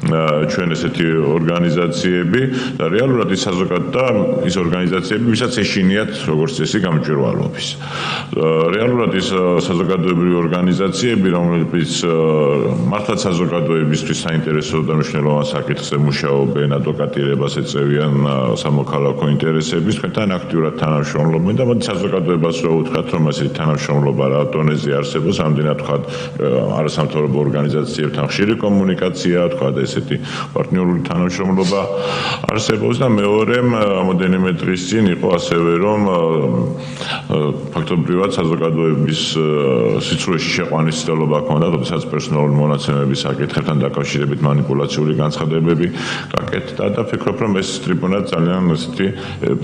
ჩვენ ესეთი ორგანიზაციები და რეალურად ის საზოგადო და ის ორგანიზაციები, ვისაც ეშინიათ როგორც წესი გამჭვირვალობის. რეალურად ის საზოგადოებრივი ორგანიზაციები, რომლებიც მართლაც საზოგადოებისთვის საინტერესო და მნიშვნელოვან საკითხზე მუშაობენ, ადვოკატირებას ეწევიან სამოქალაქო ინტერესების, თქვენთან აქტიურად თანამშრომლობენ და მოდი საზოგადოებას რა უთხრათ, რომ ასეთი თანამშრომლობა რა დონეზე არსებობს, ამდენად ვთქვათ, არასამთავრობო ორგანიზაციებთან ხშირი კომუნიკაცია, ვთქვათ, ესეთი პარტნიორული თანამშრომლობა არსებობს და მეორე რამოდენიმე დღის წინ იყო ასევე, რომ ფაქტობრივად საზოგადოების სიცრუეში შეყვანის ცდელობა ჰქონდა, როდესაც პერსონალური მონაცემების საკითხებთან დაკავშირებით манипуляციური განცხადებები გაკეთდა და ფიქრობ, რომ ეს ტრიბუნად ძალიან ესეთი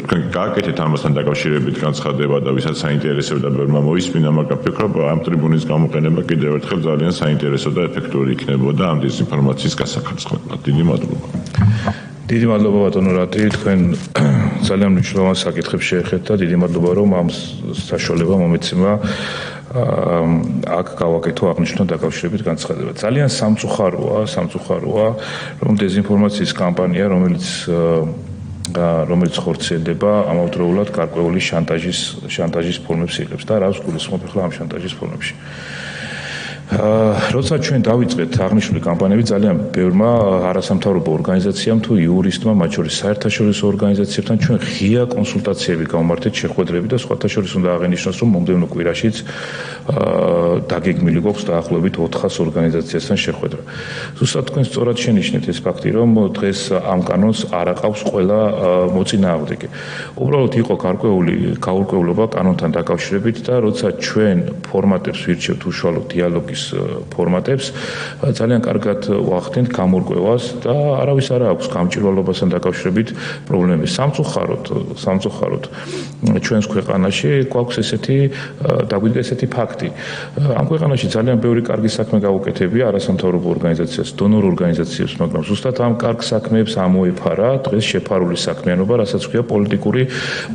თქვენ გააკეთეთ ამასთან დაკავშირებით განცხადება და ვისაც საინტერესებდა ბევრმა მოისმინა, მაგრამ ფიქრობ, ამ ტრიბუნის გამოყენება კიდევ ერთხელ ძალიან საინტერესო და ეფექტური იქნებოდა ამ დეზინფორმაციის გასახარცხლად. დიდი მადლობა. დიდი მადლობა ბატონო რატი, თქვენ ძალიან მნიშვნელოვან საკითხებს შეეხეთ და დიდი მადლობა, რომ ამ საშუალება მომეცემა აქ გავაკეთო აღნიშნულ დაკავშირებით განცხადება. ძალიან სამწუხაროა, რომ დეზინფორმაციის კამპანია, რომელიც ხორციელდება, ამავდროულად გარკვეული შანტაჟის ფორმებს იღებს და რას გულისხმობ ახლა ამ შანტაჟის ფორმებში. როცა ჩვენ დავიწყეთ აღნიშნული კამპანიები, ძალიან ბევრმა არასამთავრობო ორგანიზაციამ თუ იურისტმა, მათ შორის საერთაშორისო ორგანიზაციებთან ჩვენ ღია კონსულტაციები გავმართეთ, შეხვედრები და სხვათა შორის უნდა აღინიშნოს, რომ მომდევნო კვირაშიც დაგეგმილი გვაქვს დაახლოებით 400 ორგანიზაციასთან შეხვედრა. ზუსტად თქვენ სწორად შენიშნეთ ეს ფაქტი, რომ დღეს ამ კანონს არ აყავს ყველა მოწინააღმდეგე. უბრალოდ იყო გაურკვევლობა კანონთან დაკავშირებით და როცა ჩვენ ფორმატებს ვირჩევთ უშუალო დიალოგის ფორმატებს, ძალიან კარგად ვახდენთ გამორკვევას და არავის არ აქვს გამჭვირვალობასთან დაკავშირებით პრობლემები. სამწუხაროდ ჩვენს ქვეყანაში გვაქვს დაგვიდგა ესეთი ფაქტი. ამ ქვეყანაში ძალიან ბევრი კარგი საქმე გაუკეთებია არასამთავრობო ორგანიზაციას, დონორ ორგანიზაციებს, მაგრამ ზუსტად ამ კარგ საქმეებს ამოეფარა დღეს შეფარული საქმიანობა, რასაც ქვია პოლიტიკური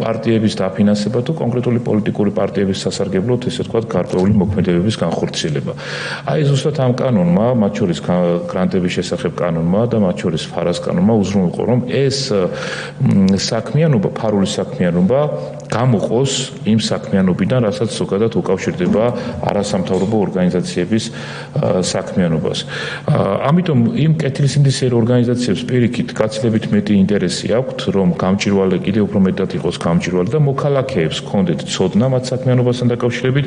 პარტიების დაფინანსება თუ კონკრეტული პოლიტიკური პარტიების სასარგებლოდ, ესე ვთქვათ, გარკვეული მოქმედებების განხორციელება. აი ზუსტად ამ კანონმა, მათ შორის გრანტების შესახებ კანონმა და მათ შორის ფარას კანონმა უზრუნველყო, რომ ეს საქმიანობა, ფარული საქმიანობა გამოყოს იმ საქმიანობიდან, რასაც ზოგადად უკავშირდება არასამთავრობო ორგანიზაციების საქმიანობას. ამიტომ იმ კეთილსინდისერო ორგანიზაციებს პირიქით გაცილებით მეტი ინტერესი აქვთ, რომ გამჭვირვალე კიდევ უფრო მეტად იყოს გამჭვირვალე და მოქალაქეებს ჰქონდეთ ცოდნა მათ საქმიანობასთან დაკავშირებით.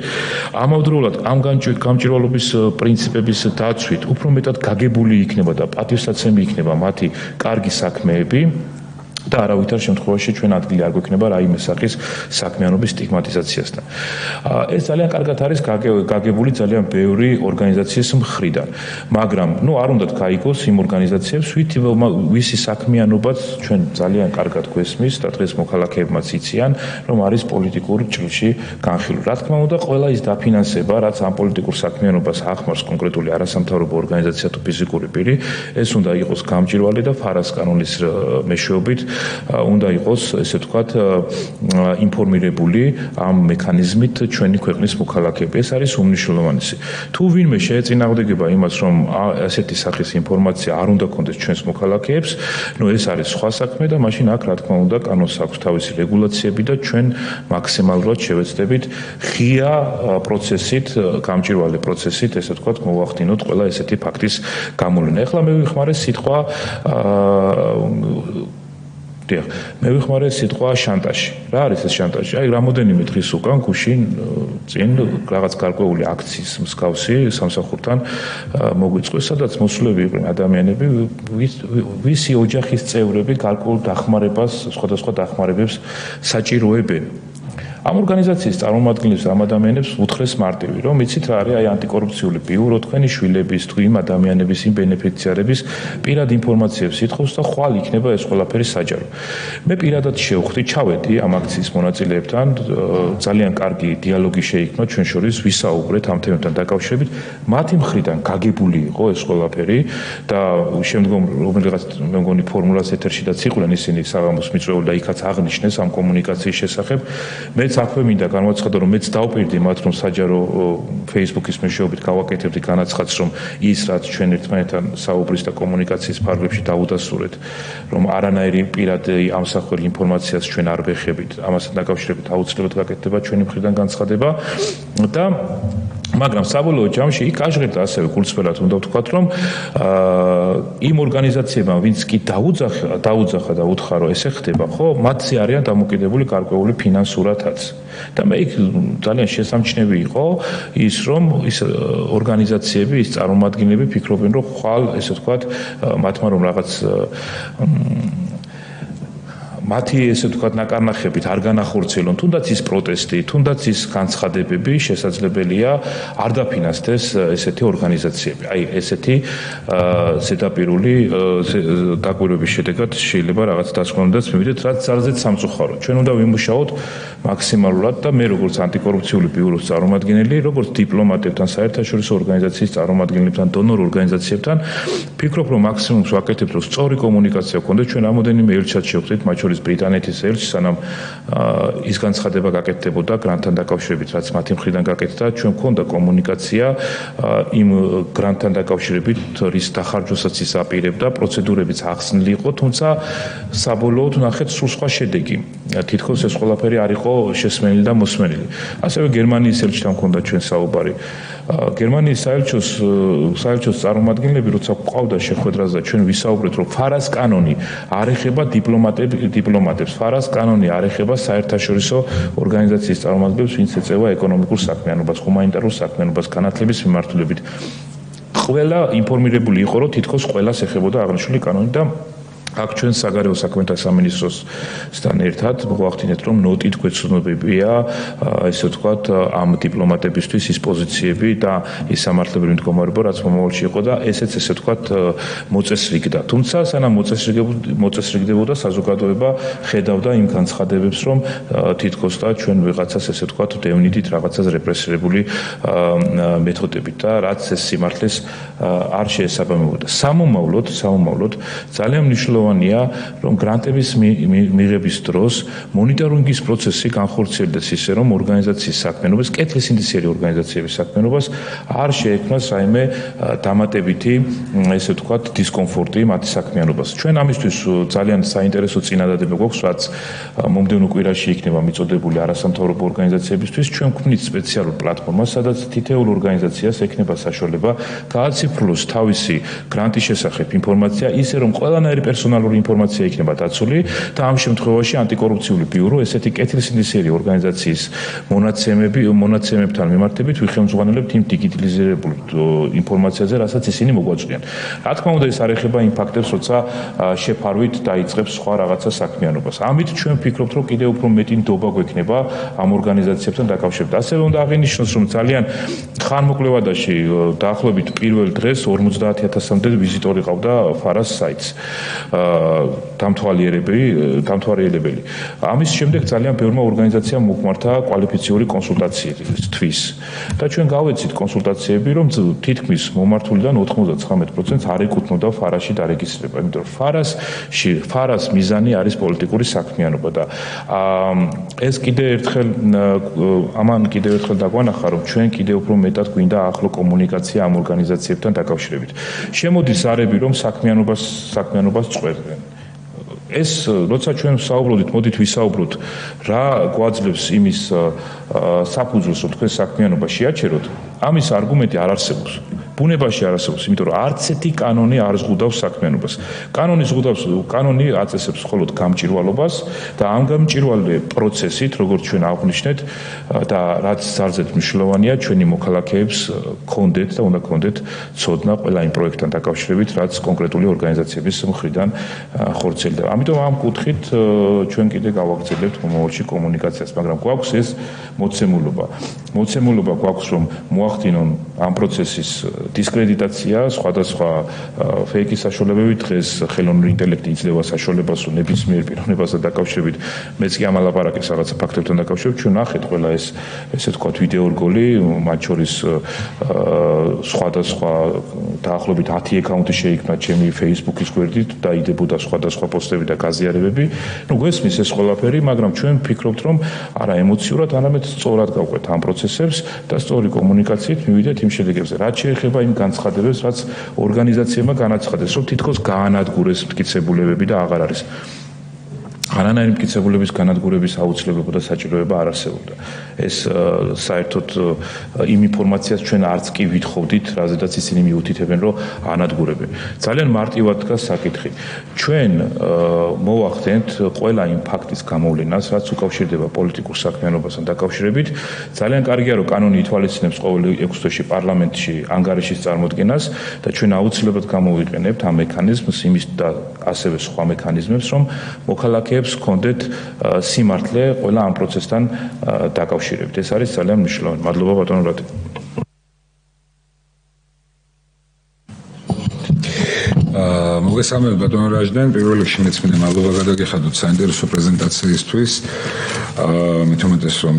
ამავდროულად ამ გამჭვირვალობის პრინციპების დაცვით უფრო მეტად გაგებული იქნება და პატივსაცემი იქნება მათი კარგი საქმეები. და არავითარ შემთხვევაში ჩვენ ადგილი არ გვექნება რაიმე სახის საქმიანობის სტიგმატიზაციასთან. ეს ძალიან კარგად არის გაგებული ძალიან ბევრი ორგანიზაციის მხრიდან, მაგრამ არ უნდათ გაიგოს იმ ორგანიზაციებს, ვისი საქმიანობაც ჩვენ ძალიან კარგად გვესმის და დღეს მოქალაქეებმაც იციან, რომ არის პოლიტიკურ ჭრილში განხილული. რა თქმა უნდა, ყველა ის დაფინანსება, რაც ამ პოლიტიკურ საქმიანობას ახმარს კონკრეტული არასამთავრობო ორგანიზაცია თუ ფიზიკური პირი, ეს უნდა იყოს გამჭვირვალე და ფარას კანონის მეშვეობით უნდა იყოს, ესე ვთქვათ, ინფორმირებული ამ მექანიზმით ჩვენი ქვეყნის მოქალაქეები. ეს არის უმნიშვნელოვანესი. თუ ვინმე შეეწინააღმდეგება იმას, რომ ასეთი სახის ინფორმაცია არ უნდა კონდეს ჩვენს მოქალაქეებს, ეს არის სხვა საქმე და მაშინ აქ რა თქმა უნდა კანონს აქვს თავისი რეგულაციები და ჩვენ მაქსიმალურად შევეცდებით ღია პროცესით, გამჭვირვალე პროცესით, ესე ვთქვათ, მოვახდინოთ ყველა ესეთი ფაქტის გამოვლენა. ეხლა მე ვიხმარე სიტყვა მე ვიხმარე სიტყვა შანტაჟი. რა არის ეს შანტაჟი? აი, რამოდენიმე დღის უკან გუშინ წინ რაღაც გარკვეული აქციის მსგავსი სამსახურთან მოგვიწყვეს, სადაც მოსულები იყვნენ ადამიანები, ვისი ოჯახის წევრები გარკვეულ დახმარებას, სხვადასხვა დახმარებებს საჭიროებენ. ამ ორგანიზაციის წარმომადგენლებს ამ ადამიანებს უთხრეს მარტივი, რომ იცით რა არის, აი ანტიკორუფციული ბიურო თქვენი შვილების, თუ იმ ადამიანების, იმ ბენეფიციარების პირად ინფორმაციებს ითხოვს და ხვალ იქნება ეს ყველაფერი საჯარო. მე პირადად შევხვდი, ჩავედი ამ აქციის მონაწილეებთან, ძალიან კარგი დიალოგი შეიქმნა ჩვენ შორის, ვისაუბრეთ ამ თემებთან დაკავშირებით. მათი მხრიდან გაგებული იყო ეს ყველაფერი და შემდგომ რომელიღაც მე მგონი ფორმულას ეთერშიდაც იყვნენ ისინი საღამოს მიწვეული და იქაც აღნიშნეს ამ კომუნიკაციის შესახებ. მეც აქვე მინდა განვაცხადო, რომ მეც დავპირდი მათ, რომ საჯარო Facebook-ის მეშვეობით გავაკეთებდი განაცხადს, რომ ის რაც ჩვენ ერთმანეთთან საუბრის და კომუნიკაციის ფარგლებში დავუდასტურეთ, რომ არანაირი პირადი ამსახველი ინფორმაციას ჩვენ არ ვეხებით, ამასთან დაკავშირებით აუცილებლად გაკეთდება ჩვენი მხრიდან განცხადება და მაგრამ საბოლოო ჯამში იქ აღჟღერდა ასევე გულწრფელად უნდა ვთქვათ, რომ იმ ორგანიზაციებმა, ვინც კი დაუძახა და უთხრა, რომ ესე ხდება, ხო, მათზე არიან დამოკიდებული გარკვეული ფინანსურათაც. და მე იქ ძალიან შესამჩნევი იყო ის, რომ ის ორგანიზაციები, ის წარმომადგენლები ფიქრობენ, რომ ხვალ, ესე ვთქვათ, მათმა რომ რაღაც მათი ესე ვთქვათ ნაკარნახებით არ განახორციელონ, თუნდაც ის პროტესტი, თუნდაც ის განცხადებები შესაძლებელია არ დაფინანსდეს ესეთი ორგანიზაციები. აი, ესეთი ზედაპირული დაკვირვების შედეგად შეიძლება რაღაც დასკვნამდეც მივიდეთ, რაც ძალზედ სამწუხაროა. ჩვენ უნდა ვიმუშაოთ მაქსიმალურად და მე როგორც ანტიკორუფციული ბიუროს წარმომადგენელი, როგორც დიპლომატებთან, საერთაშორისო ორგანიზაციის წარმომადგენლებთან, დონორ ორგანიზაციებთან, ფიქრობ, რომ მაქსიმუმს ვაკეთებთ, რომ სწორი კომუნიკაცია გქონდეს. ჩვენ რამოდენიმე ელჩად შევხვდით, მათ შორის ბრიტანეთის ელჩს, სანამ ის განცხადება გაკეთდებოდა გრანტთან დაკავშირებით, რაც მათი მხრიდან გაკეთდა, ჩვენ გქონდა კომუნიკაცია იმ გრანტთან დაკავშირებით, რის დახარჯვასაც ის აპირებდა, პროცედურებიც ახსნილი იყო, თუმცა საბოლოოდ ნახეთ სულ სხვა შედეგი. თითქოს ეს ყველაფერი არ იყო შესმენილი და მოსმენილი. ასევე გერმანიის ელჩთან გქონდა ჩვენ საუბარი. გერმანიის საელჩოს წარმომადგენლები, როცა ყავდა შეხვედრაზე, ჩვენ ვისაუბრეთ, რომ ფარას კანონი არ ეხება დიპლომატებს, ფარას კანონი არ ეხება საერთაშორისო ორგანიზაციის წარმომადგენლებს, ვინც ეწევა ეკონომიკურ საქმიანობას, ჰუმანიტარულ საქმიანობას, განათლების მიმართულებით. ყველა ინფორმირებული იყო, რომ თითქოს ყველას ეხებოდა აღნიშნული კანონი და აქ ჩვენ საგარეო საქმეთა სამინისტროსთან ერთად მოახდინეთ, რომ ნოტით გვეცნობებია, ესე ვთქვათ, ამ დიპლომატებისთვის ის პოზიციები და ის სამართლებრივი მდგომარეობა, რაც მომავალში იყო და ესეც ესე ვთქვათ მოწესრიგდა. თუმცა სანამ მოწესრიგდებოდა, საზოგადოება ხედავდა იმ განცხადებებს, რომ თითქოს და ჩვენ ვიღაცას ესე ვთქვათ დევნიდით რაღაცას რეპრესირებული მეთოდებით და რაც ეს სიმართლეს არ შეესაბამებოდა. სამომავლოდ ძალიან მნიშვნელოვანია, რომ გრანტების მიღების დროს მონიტორინგის პროცესი განხორციელდეს ისე, რომ ორგანიზაციის საქმიანობას, კეთილსინდისიერი ორგანიზაციების საქმიანობას არ შეექმნას რაიმე დამატებითი, ესე ვთქვათ, დისკომფორტი მათი საქმიანობას. ჩვენ ამისთვის ძალიან საინტერესო წინადადება გვაქვს, რაც მომდევნო კვირაში იქნება მიწოდებული არასამთავრობო ორგანიზაციებისთვის. ჩვენ გვქმნით სპეციალურ პლატფორმას, სადაც თითოეულ ორგანიზაციას ექნება საშუალება გააციფრულოს თავისი გრანტის შესახებ ინფორმაცია, ისე რომ ყველანაირი პერსონალური ინფორმაცია იქნება დაცული და ამ შემთხვევაში ანტიკორუფციული ბიურო ესეთი კეთილსინდისიერი ორგანიზაციის მონაცემებთან მიმართებით ვიხელმძღვანელებთ იმ დიგიტალიზირებულ ინფორმაციაზე, რასაც ისინი მოგვაწვდიან. რა თქმა უნდა, ეს არ ეხება იმ ფაქტებს, როცა შეფარვით დაიწყებს სხვა რაღაცა საქმიანობას. ამით ჩვენ ვფიქრობთ, რომ კიდევ უფრო მეტი ნდობა გვექნება ამ ორგანიზაციებთან დაკავშირებით. ასევე უნდა აღინიშნოს, რომ ძალიან ხანმოკლევადაში დაახლოებით პირველ დღეს 50,000-მდე ვიზიტორი ყავდა ფარას საიტს. დამთვალიერებელი. ამის შემდეგ ძალიან ბევრმა ორგანიზაციამ მოხმართა კვალიფიციური კონსულტაციისთვის. და ჩვენ გავეცით კონსულტაციები, რომ თითქმის მომართულიდან 99% არ ეკუთვნოდა ფარაში დარეგისტრება, იმიტომ რომ ფარას მიზანი არის პოლიტიკური საქმიანობა და ეს ამან კიდევ ერთხელ დაგვანახა, რომ ჩვენ კიდევ უფრო მეტად გვინდა ახლო კომუნიკაცია ამ ორგანიზაციებთან დაკავშირებით. შემოდის ზარები, რომ საქმიანობას წყვეტენ. ეს როცა ჩვენ ვსაუბრობთ, მოდით ვისაუბროთ, რა გვაძლევს იმის საფუძველს, რომ თქვენ საქმიანობა შეაჩეროთ, ამის არგუმენტი არ არსებობს. ბუნებაში არ არსებობს, იმიტომ რომ არც ერთი კანონი არ ზღუდავს საქმიანობას. კანონი აწესებს მხოლოდ გამჭირვალობას და ამ გამჭირვალე პროცესით, როგორც ჩვენ აღვნიშნეთ და რაც ძალზედ მნიშვნელოვანია, ჩვენი მოქალაქეებს გქონდეთ და უნდა გქონდეთ ცოდნა ყველა იმ პროექტთან დაკავშირებით, რაც კონკრეტული ორგანიზაციების მხრიდან ხორციელდება. ამიტომ ამ კუთხით ჩვენ კიდე გავაგრძელებთ მომავალში კომუნიკაციას, მაგრამ გვაქვს ეს მოცემულობა გვაქვს, რომ მოახდინონ ამ პროცესის დისკრედიტაცია, სხვადასხვა ფეიკის საშუალებები დღეს ხელოვნური ინტელექტი იძლევა საშუალებას, რომ ნებისმიერ პიროვნებასთან დაკავშირებით, მეც კი ამ ალაპარაკის რაღაცა ფაქტებთან დაკავშირებით, ჩვენ ნახეთ ყველა ესე თქვა ვიდეორგოლი, მათ შორის სხვადასხვა დაახლოებით 10 აკაუნტი შეიქმნა ჩემი Facebook-ის გვერდით, დაიდებოდა სხვადასხვა პოსტები და გაზიარებები. გვესმის ეს ყველაფერი, მაგრამ ჩვენ ვფიქრობთ, რომ არა ემოციურად, არამედ სწორად გავყვეთ ამ პროცესებს და სწორი კომუნიკაციით მივიდეთ იმ შედეგებზე. რაც შეეხება იმ განცხადებებს, რაც ორგანიზაციებმა განაცხადეს, რომ თითქოს გაანადგურეს მტკიცებულებები და აღარ არის. არანაირი მტკიცებულების განადგურების აუცილებლობა და საჭიროება არ არსებობდა. ეს საერთოდ იმ ინფორმაციას ჩვენ არც კი ვითხოვდით, რაზედაც ისინი მიუთითებენ, რომ ანადგურებენ. ძალიან მარტივად დგას საკითხი. ჩვენ მოვახდენთ ყველა იმ ფაქტის გამოვლენას, რაც უკავშირდება პოლიტიკურ საქმიანობასთან დაკავშირებით. ძალიან კარგია, რომ კანონი ითვალისწინებს ყოველ 6 თვეში პარლამენტში ანგარიშის წარმოდგენას და ჩვენ აუცილებლად გამოვიყენებთ ამ მექანიზმს, იმის და ასევე სხვა მექანიზმებს, რომ მოქალაქეებს გქონდეთ სიმართლე ყველა ამ პროცესთან დაკავშირებით. ეს არის ძალიან მნიშვნელოვანი. მადლობა ბატონო რატი. მოგესალმებით ბატონო რაჟდან, პირველ რიგში მეც მინდა მადლობა გადაგიხადოთ საინტერესო პრეზენტაციისთვის. მithumetes რომ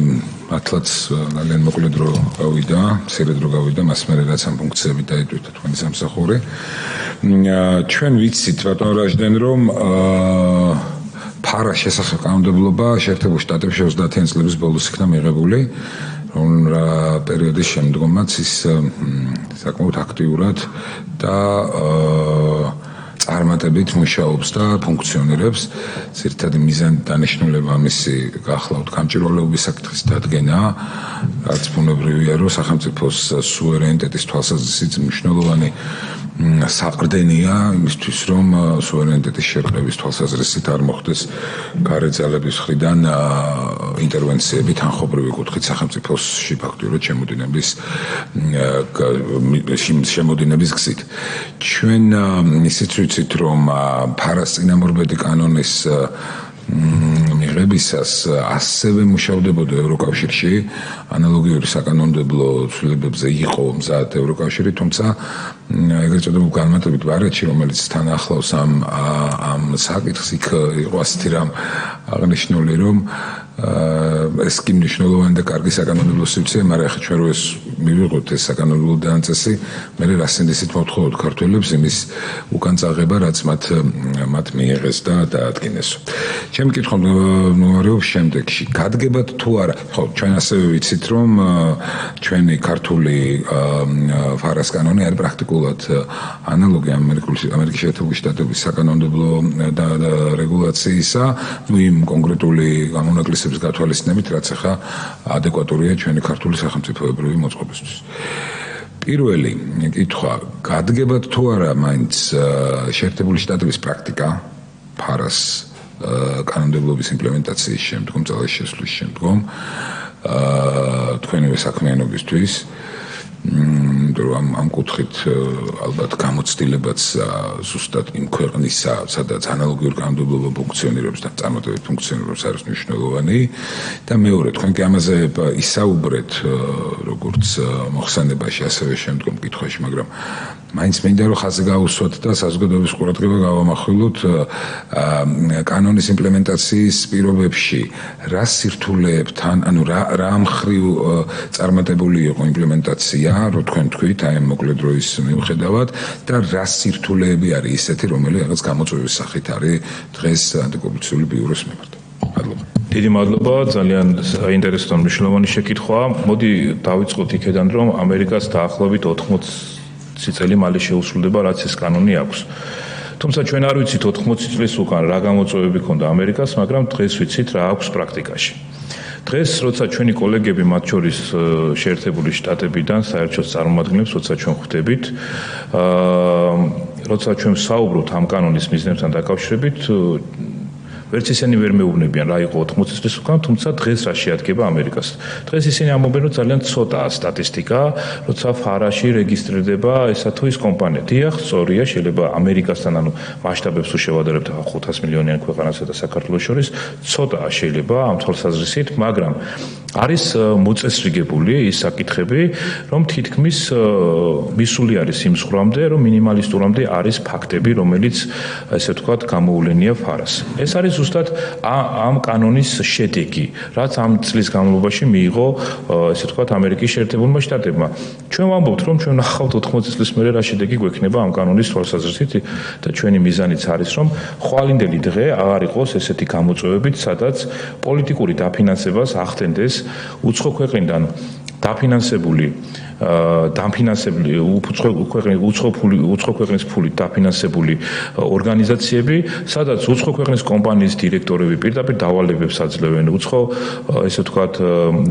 მართლაც ძალიან მოკლედ დრო გავიდა, მცირე დრო გავიდა, მას მერე რაც ამ ფუნქციები დაიტვირთა თქვენი სამსახური. ჩვენ ვიცით ბატონო რაჟდან რომ ფარას შესახებ კანონმდებლობა შეერთებულ შტატებში 30-იან წლების ბოლოს იქნა მიღებული, რომ პერიოდის შემდგომაც ის საკმაოდ აქტიურად და წარმატებით მუშაობს და ფუნქციონირებს. ძირითადი მიზანი დანიშნულება მისი გახლავთ გამჭირვალეობის საკითხის დადგენა, რაც ბუნებრივია, რომ სახელმწიფოს სუვერენიტეტის თვალსაზრისით მნიშვნელოვანი საყრდენია იმისთვის, რომ სუვერენიტეტის შერყევის თვალსაზრისით არ მოხდეს გარე ძალების მხრიდან ინტერვენციები თანხმობრივი კუთხით სახელმწიფოსში ფაქტურად შემოდინების გზით. ჩვენ ისიც ვიცით, რომ ფარას წინამორბედი კანონის მიღებისას ასევე მუშავდებოდა ევროკავშირში, ანალოგიური საკანონმდებლო ცვლილებებზე იყო მზად ევროკავშირი, თუმცა ეგრეთ წოდებულ განმარტებით ბარეთში, რომელიც თან ახლავს ამ საკითხს, იქ იყო ასეთი რამ აღნიშნული, რომ ეს კი მნიშვნელოვანი და კარგი საკანონმდებლო სივრცეა, მაგრამ ახლა ჩვენ რო ეს მივიღოთ ეს საკანონმდებლო დანაწესი, მე რასინდისით მოვთხოვოთ ქართველებს იმის უკან წაღება, რაც მათ მიიღეს და დაადგინეს. ჩემი კითხვა მდებარეობს შემდეგში. გადგებათ თუ არა? ხო, ჩვენ ასევე ვიცით, რომ ჩვენი ქართული ფარას კანონი არის პრაქტიკულად ანალოგი ამერიკის შეერთებული შტატების საკანონმდებლო და რეგულაციისა, იმ კონკრეტული გამონაკლისების გათვალისწინებით, რაც ახლა ადეკვატურია ჩვენი ქართული სახელმწიფოებრივი მოწყობისთვის. პირველი კითხვა, გადგებათ თუ არა მაინც შეერთებული შტატების პრაქტიკა ფარას კანონმდებლობის იმპლემენტაციის შემდგომ, ძალის შესვლის შემდგომ თქვენივე საქმიანობისთვის, ამ კუთხით ალბათ გამოცდილებაც ზუსტად იმ ქვეყნისა, სადაც ანალოგიური კანონმდებლობა ფუნქციონირებს და წარმატებით ფუნქციონირებს არის მნიშვნელოვანი. და მეორე, თქვენ კი ამაზე ისაუბრეთ როგორც მოხსენებაში, ასევე შემდგომ კითხვაში, მაგრამ მაინც მინდა რომ ხაზი გავუსვათ და საზოგადოების ყურადღება გავამახვილოთ კანონის იმპლემენტაციის პირობებში რა სირთულეებთან, ანუ რა მხრივ წარმატებული იყო იმპლემენტაცია, რო თქვენ თქვით, აი მოკლე დროის მიუხედავად და რა სირთულეები არის ისეთი, რომელიც რაღაც გამოწვევის სახით არის დღეს ანტიკორუფციული ბიუროს მიმართ. მადლობა. დიდი მადლობა, ძალიან საინტერესო და მნიშვნელოვანი შეკითხვაა. მოდი დავიწყოთ იქედან, რომ ამერიკას დაახლოებით 80 წელი მალე შეუსრულდება, რაც ეს კანონი აქვს. თუმცა ჩვენ არ ვიცით 80 წლის უკან რა გამოწვევები ჰქონდა ამერიკას, მაგრამ დღეს ვიცით რა აქვს პრაქტიკაში. დღეს, როცა ჩვენი კოლეგები, მათ შორის შეერთებული შტატებიდან საერთაშორისო წარმომადგენლებს, როცა ჩვენ ხვდებით, როცა ჩვენ ვსაუბრობთ ამ კანონის მიზნებთან დაკავშირებით, ვერც ისინი ვერ მეუბნებიან რა იყო 80 წლის უკან, თუმცა დღეს რა შეადგება ამერიკას. დღეს ისინი ამბობენ, რომ ძალიან ცოტაა სტატისტიკა, როცა ფარაში რეგისტრირდება ესა თუ ის კომპანია. დიახ, სწორია, შეიძლება ამერიკასთან, ანუ მასშტაბებს თუ შევადარებთ 500 მილიონიან ქვეყანასა და საქართველოს შორის, ცოტაა შეიძლება ამ თვალსაზრისით, მაგრამ არის მოწესრიგებული ის საკითხები, რომ თითქმის მისული არის იმ ზღვრამდე, რომ მინიმალისტურამდე არის ფაქტები, რომელიც ესე ვთქვათ, გამოულენია ფარას. ეს არის ზუსტად ამ კანონის შედეგი, რაც ამ წლის განმავლობაში მიიღო, ესე ვთქვათ, ამერიკის შეერთებულმა შტატებმა. ჩვენ ვამბობთ, რომ ჩვენ ნახავთ 80 წლის მერე რა შედეგი გვექნება ამ კანონის თვალსაზრისით და ჩვენი მიზანიც არის, რომ ხვალინდელი დღე აღარ იყოს ესეთი გამოწვევებით, სადაც პოლიტიკური დაფინანსებას ახდენდეს უცხო ქვეყნიდან დაფინანსებული უცხო ქვეყნის ფულით დაფინანსებული ორგანიზაციები, სადაც უცხო ქვეყნის კომპანიის დირექტორები პირდაპირ დავალებებს აძლევენ, უცხო ესე ვთქვათ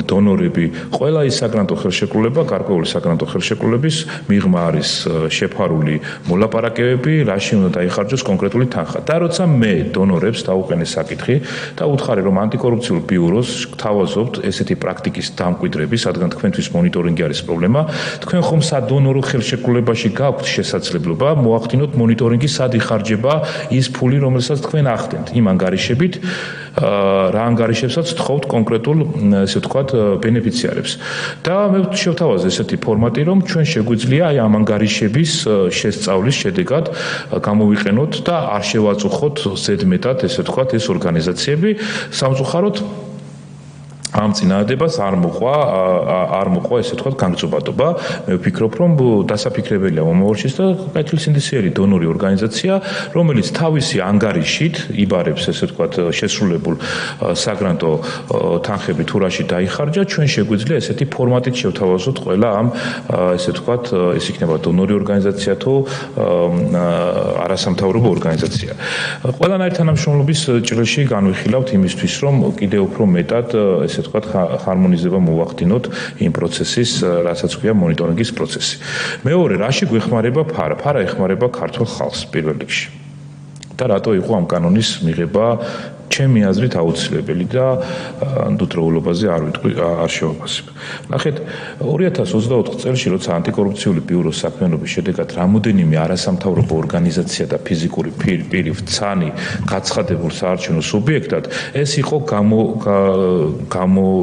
დონორები, ყველა ის საგრანტო ხელშეკრულება, გარკვეული საგრანტო ხელშეკრულების მიღმა არის შეფარული მოლაპარაკებები, რაში უნდა დაიხარჯოს კონკრეტული თანხა. და როცა მე დონორებს დავუყენე საკითხი და უთხარი, რომ ანტიკორუფციულ ბიუროს გთავაზობთ ესეთი პრაქტიკის დამკვიდრების, რადგან თქვენთვის მონიტორინგი არის პრობლემა, თქვენ ხომ სადონორო ხელშეკრულებაში გაქვთ შესაძლებლობა მოახდინოთ მონიტორინგი, სად იხარჯება ის ფული, რომელსაც თქვენ ახდენთ, იმ ანგარიშებით, რა ანგარიშებსაც თხოვთ კონკრეტულ, ესე ვთქვათ, ბენეფიციარებს. და მე შევთავაზე ესეთი ფორმატი, რომ ჩვენ შეგვიძლია აი ამ ანგარიშების შესწავლის შედეგად გამოვიყენოთ და არ შევაწუხოთ ზედმეტად, ესე ვთქვათ, ეს ორგანიზაციები, სამწუხაროდ ამ წინადადებას არ მოყვა ესე ვთქვათ განგწობადობა. მე ვფიქრობ, რომ დასაფიქრებელია მომავალშიც და კეთილსინდისიერი დონორი ორგანიზაცია, რომელიც თავისი ანგარიშით იბარებს ესე ვთქვათ შესრულებულ საგრანტო თანხები თუ რაში დაიხარჯა, ჩვენ შეგვიძლია ესეთი ფორმატით შევთავაზოთ ყველა ამ ესე ვთქვათ ეს იქნება დონორი ორგანიზაცია თუ არასამთავრობო ორგანიზაცია. ყველანაირ თანამშრომლობის ჭრილში განვიხილავთ იმისთვის, რომ კიდევ უფრო მეტად ესე ვთქვათ ჰარმონიზება მოვახდინოთ იმ პროცესის, რასაც ქვია მონიტორინგის პროცესი. მეორე, რაში გვეხმარება ფარა? ფარა ეხმარება ქართულ ხალხს პირველ რიგში. და რატო იყო ამ კანონის მიღება ჩემი აზრით აუცილებელი და დუძრაულობაზე არ ვიტყვი, არ შევაფასებ. ნახეთ, 2024 წელს, როცა ანტიკორუფციული ბიუროს საქმიანობის შედეგად რამოდენიმე არასამთავრობო ორგანიზაცია და ფიზიკური პირი ვცანი გაცხადებულ საარჩევნო სუბიექტად, ეს იყო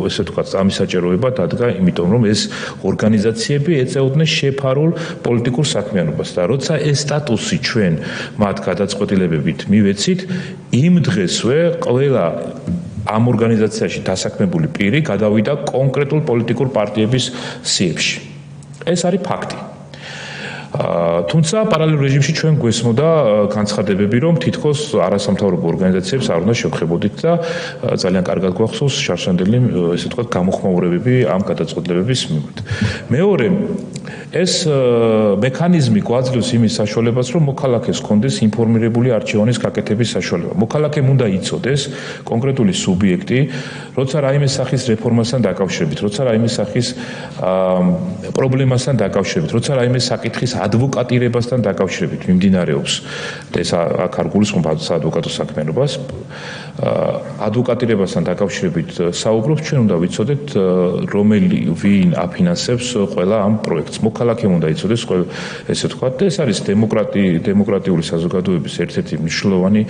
ესე ვთქვათ, ამის საჭიროება დადგა, იმიტომ რომ ეს ორგანიზაციები ეწეოდნენ შეფარულ პოლიტიკურ საქმიანობას და როცა ეს სტატუსი ჩვენ მათ გადაწყვეტილებებით მივეცით, იმ დღესვე ყველა ამ ორგანიზაციაში დასაქმებული პირი გადავიდა კონკრეტულ პოლიტიკურ პარტიების სიებში. ეს არის ფაქტი. თუმცა პარალელურ რეჟიმში ჩვენ გვესმოდა განცხადებები, რომ თითქოს არასამთავრობო ორგანიზაციებს არ უნდა შევხებოდით და ძალიან კარგად გვახსოვს შარშანდელი, ესე ვთქვათ, გამოხმაურებები ამ გადაწყვეტილებების მიმართ. მეორე, ეს მექანიზმი გვაძლევს იმის საშუალებას, რომ მოქალაქეს ჰქონდეს ინფორმირებული არჩევანის გაკეთების საშუალება. მოქალაქემ უნდა იცოდეს კონკრეტული სუბიექტი, როცა რაიმე სახის რეფორმასთან დაკავშირებით, როცა რაიმე სახის პრობლემასთან დაკავშირებით, როცა რაიმე საკითხის ადვოკატირებასთან დაკავშირებით მიმდინარეობს. ეს აქ არ გულისხმობ საადვოკატო საქმიანობას. ადვოკატირებასთან დაკავშირებით საუბრობთ, ჩვენ უნდა ვიცოდეთ, ვინ აფინანსებს ყველა ამ პროექტს. მოქალაქემ უნდა იცოდეს ესე ვთქვათ, ეს არის დემოკრატიული საზოგადოების ერთ-ერთი მნიშვნელოვანი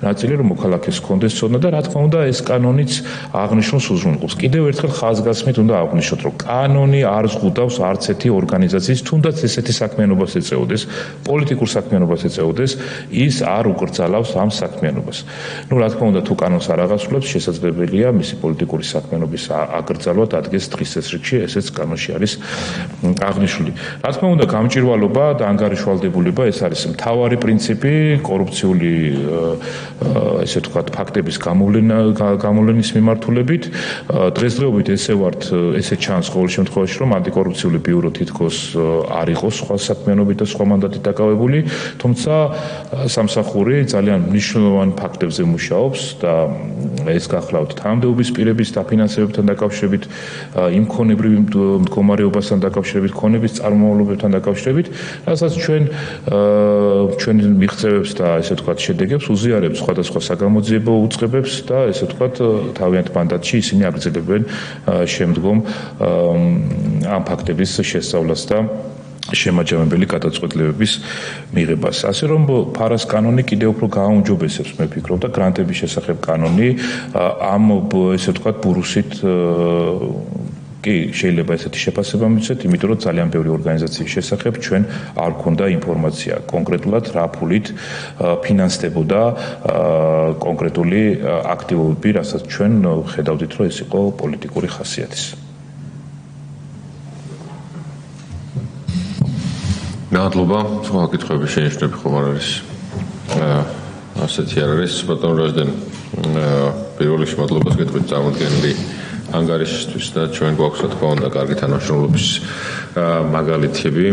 ნაწილი, რომ მოქალაქეს ჰქონდეს ცოდნა და რა თქმა უნდა ეს კანონიც აღნიშნულს უზრუნველყოფს. კიდევ ერთხელ ხაზგასმით უნდა აღვნიშნოთ, რომ კანონი არ ზღუდავს არც ერთი ორგანიზაციის, თუნდაც ესეთი საქმიანობას ეწეოდეს, პოლიტიკურ საქმიანობას ეწეოდეს, ის არ უკრძალავს ამ საქმიანობას. ნუ რა თქმა უნდა, თუ კანონს არ აღასრულებს, შესაძლებელია მისი პოლიტიკური საქმიანობის აკრძალვა დადგეს დღის წესრიგში, ესეც კანონში არის აღნიშნული. რა თქმა უნდა, გამჭვირვალობა და ანგარიშვალდებულება ეს არის მთავარი პრინციპი კორუფციული ესე ვთქვათ ფაქტების გამოვლენის მიმართულებით. დღესდღეობით ესე ჩანს ყოველ შემთხვევაში, რომ ანტიკორუფციული ბიურო თითქოს არ იყოს სხვა საქმიანობით და სხვა მანდატით დაკავებული, თუმცა სამსახური ძალიან მნიშვნელოვან ფაქტებზე მუშაობს და ეს გახლავთ თანამდებობის პირების დაფინანსებებთან დაკავშირებით, იმ ქონებრივ მდგომარეობასთან დაკავშირებით, ქონების წარმომავლობებთან დაკავშირებით, რასაც ჩვენ მიღწევებს და ესე ვთქვათ შედეგებს უზიარებთ სხვადასხვა საგამოძიებო უწყებებს და ესე ვთქვათ თავიანთ მანდატში ისინი აგრძელებენ შემდგომ ამ ფაქტების შესწავლას და შემაჯამებელი გადაწყვეტილებების მიღებას. ასე რომ ფარას კანონი კიდევ უფრო გააუმჯობესებს, მე ვფიქრობ, და გრანტების შესახებ კანონი ამ ესე ვთქვათ ბურუსით კი შეიძლება ესეთი შეფასება მივცეთ, იმიტომ რომ ძალიან ბევრი ორგანიზაციის შესახებ ჩვენ არ გვქონდა ინფორმაცია კონკრეტულად რა ფულით ფინანსდებოდა კონკრეტული აქტივობები, რასაც ჩვენ ხედავდით, რომ ეს იყო პოლიტიკური ხასიათის. მადლობა, სხვა კითხვები შენიშნები ხომ არ არის. ასეთი არ არის, ბატონ რაზდენ. პირველ რიგში მადლობას გეტყვით წარმოდგენილი ანგარიშისთვის და ჩვენ გვაქვს რა თქმა უნდა კარგი თანამშრომლობის მაგალითები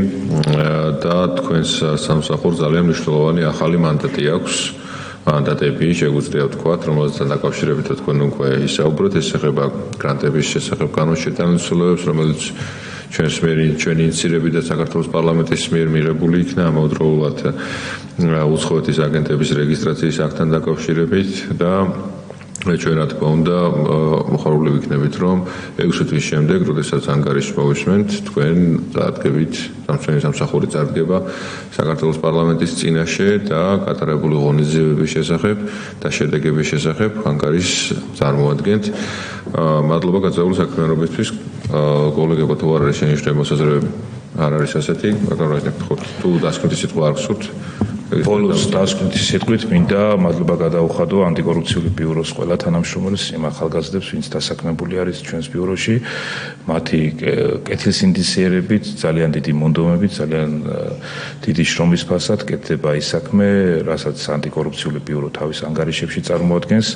და თქვენს სამსახურს ძალიან მნიშვნელოვანი ახალი მანდატი აქვს. მანდატები შეგვიძლია ვთქვათ, რომელზეც დაკავშირებით თქვენ უკვე ისაუბრეთ, ეს ეხება გრანტების შესახებ კანონში შეტანილ ცვლილებებს, რომელიც ჩვენი ინიციირებით და საქართველოს პარლამენტის მიერ მიღებული იქნა ამავდროულად უცხოეთის აგენტების რეგისტრაციის აქტთან დაკავშირებით და ჩვენ რა თქმა უნდა მოხარულები ვიქნებით, რომ 6 თვის შემდეგ, როდესაც ანგარიშს მოვისმენთ, თქვენ წარდგებით, სამშვენი სამსახური წარდგება საქართველოს პარლამენტის წინაშე და გატარებული ღონისძიებების შესახებ და შედეგების შესახებ ანგარიშს წარმოადგენთ. მადლობა გაწეული საქმიანობისთვის. კოლეგებო, თუ არ არის შენიშვნები, მოსაზრებები არ არის ასეთი, მაგრამ რა გითხოთ, თუ დასკვნითი სიტყვა არ გსურთ, ბოლოს დასკვნითი სიტყვით მინდა მადლობა გადაუხადო ანტიკორუფციული ბიუროს ყველა თანამშრომელს, იმ ახალგაზრდებს, ვინც დასაქმებული არის ჩვენს ბიუროში, მათი კეთილსინდისიერებით, ძალიან დიდი მონდომებით, ძალიან დიდი შრომის ფასად კეთდება ის საქმე, რასაც ანტიკორუფციული ბიურო თავის ანგარიშებში წარმოადგენს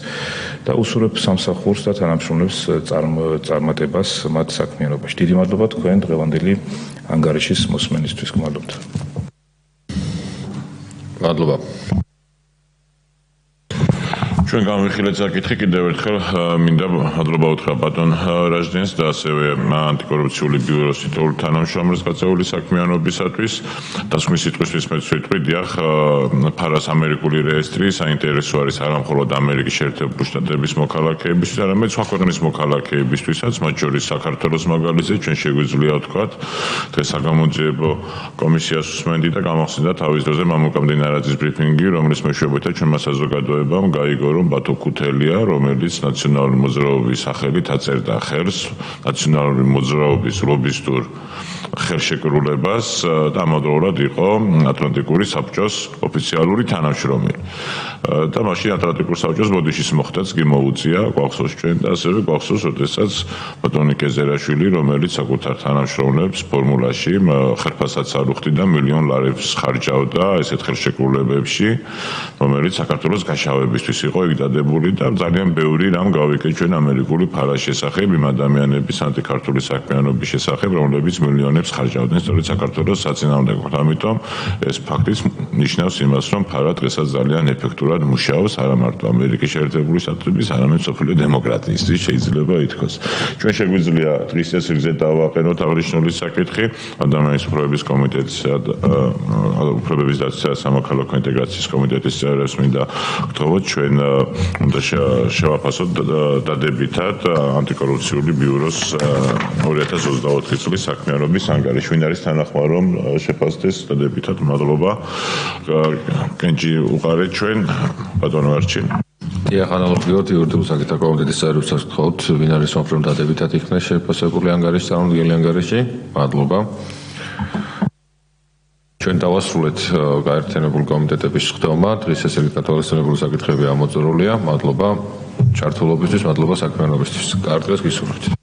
და უსურვებ სამსახურს და თანამშრომლებს წარმატებას მათ საქმიანობაში. დიდი მადლობა თქვენ დღევანდელი ანგარიშის მოსმენისთვის. გმადლობთ. მადლობა. ჩვენ გამიხილეთ საკითხი კიდევ ერთხელ მინდა მადლობა უთხრა ბატონ რაჟდენს და ასევე ანტიკორუფციული ბიუროს თითოეულ თანამშრომელს გაწეული საქმიანობისათვის. დასკვნის სიტყვისთვის მეც ვიტყვი, დიახ, ფარას ამერიკული რეესტრი საინტერესო არის არა მხოლოდ ამერიკის შეერთებული შტატების მოქალაქეებისთვის, არამედ სხვა ქვეყნის მოქალაქეებისთვისაც, მათ შორის საქართველოს მაგალითზე ჩვენ შეგვიძლია ვთქვათ, დღეს საგამოძიებო კომისიას უსმენდი და გამახსენდა თავის დროზე მამუკა მდინარაძის ბრიფინგი, რომლის მეშვეობითაც ჩვენმა საზოგადოებამ გაიგო, რომ ბათო ქუთელია, რომელიც ნაციონალური მოძრაობის სახელით აწერდა ხელს ნაციონალური მოძრაობის ლობისტურ ხელშეკრულებას და ამავდროულად იყო ატლანტიკური საბჭოს ოფიციალური თანამშრომელი. და მაშინ ატლანტიკურ საბჭოს ბოდიშის მოხდაც კი მოუწია, გვახსოვს ჩვენ და ასევე გვახსოვს, როდესაც ბატონი კეზერაშვილი, რომელიც საკუთარ თანამშრომლებს ფორმულაში ხერხასაც არ უხდიდა $1,000,000 ხარჯავდა ესეთ ხელშეკრულებებში, რომელიც საქართველოს გაშავებისთვის იყო ეგ დადებული და ძალიან ბევრი რამ გავიკეთ ჩვენ ამერიკული ფარას შესახებ, იმ ადამიანების ანტიქართული საქმიანობის შესახებ, რომლებიც მილიონებს ხარჯავდნენ სწორედ საქართველოს საწინააღმდეგოდ. ამიტომ ეს ფაქტიც ნიშნავს იმას, რომ ფარა დღესაც ძალიან ეფექტურად მუშაობს არა მარტო ამერიკის შეერთებული შტატების, არამედ მსოფლიო დემოკრატიისთვის შეიძლება ითქვას. ჩვენ შეგვიძლია დღის წესრიგზე დავაყენოთ აღნიშნული საკითხი, ადამიანის უფლებების კომიტეტისა და უფლებების დაცვისა და სამოქალაქო ინტეგრაციის კომიტეტის წევრებს მინდა გთხოვოთ ჩვენ უნდა შევაფასოთ დადებითად ანტიკორუფციული ბიუროს 2024 წლის საქმიანობის ანგარიში. ვინ არის თანახმად, რომ შეფასდეს დადებითად? მადლობა. კენჭი უყარეთ ჩვენ, ბატონო არჩილ. ანალოგიურად იურიდიულ საკითხთა კომიტეტის წევრებს გთხოვთ, ვინ არის მომხრე, რომ დადებითად იქნეს შეფასებული ანგარიში, წარმომადგენელი ანგარიში. მადლობა. ჩვენ დავასრულეთ გაერთიანებული კომიტეტების ხდომა. დღის ეს გათვალისწინებული საკითხები ამოწურულია. მადლობა ჩართულობისთვის, მადლობა საქმიანობისთვის. კარგ დღეს გისურვებთ.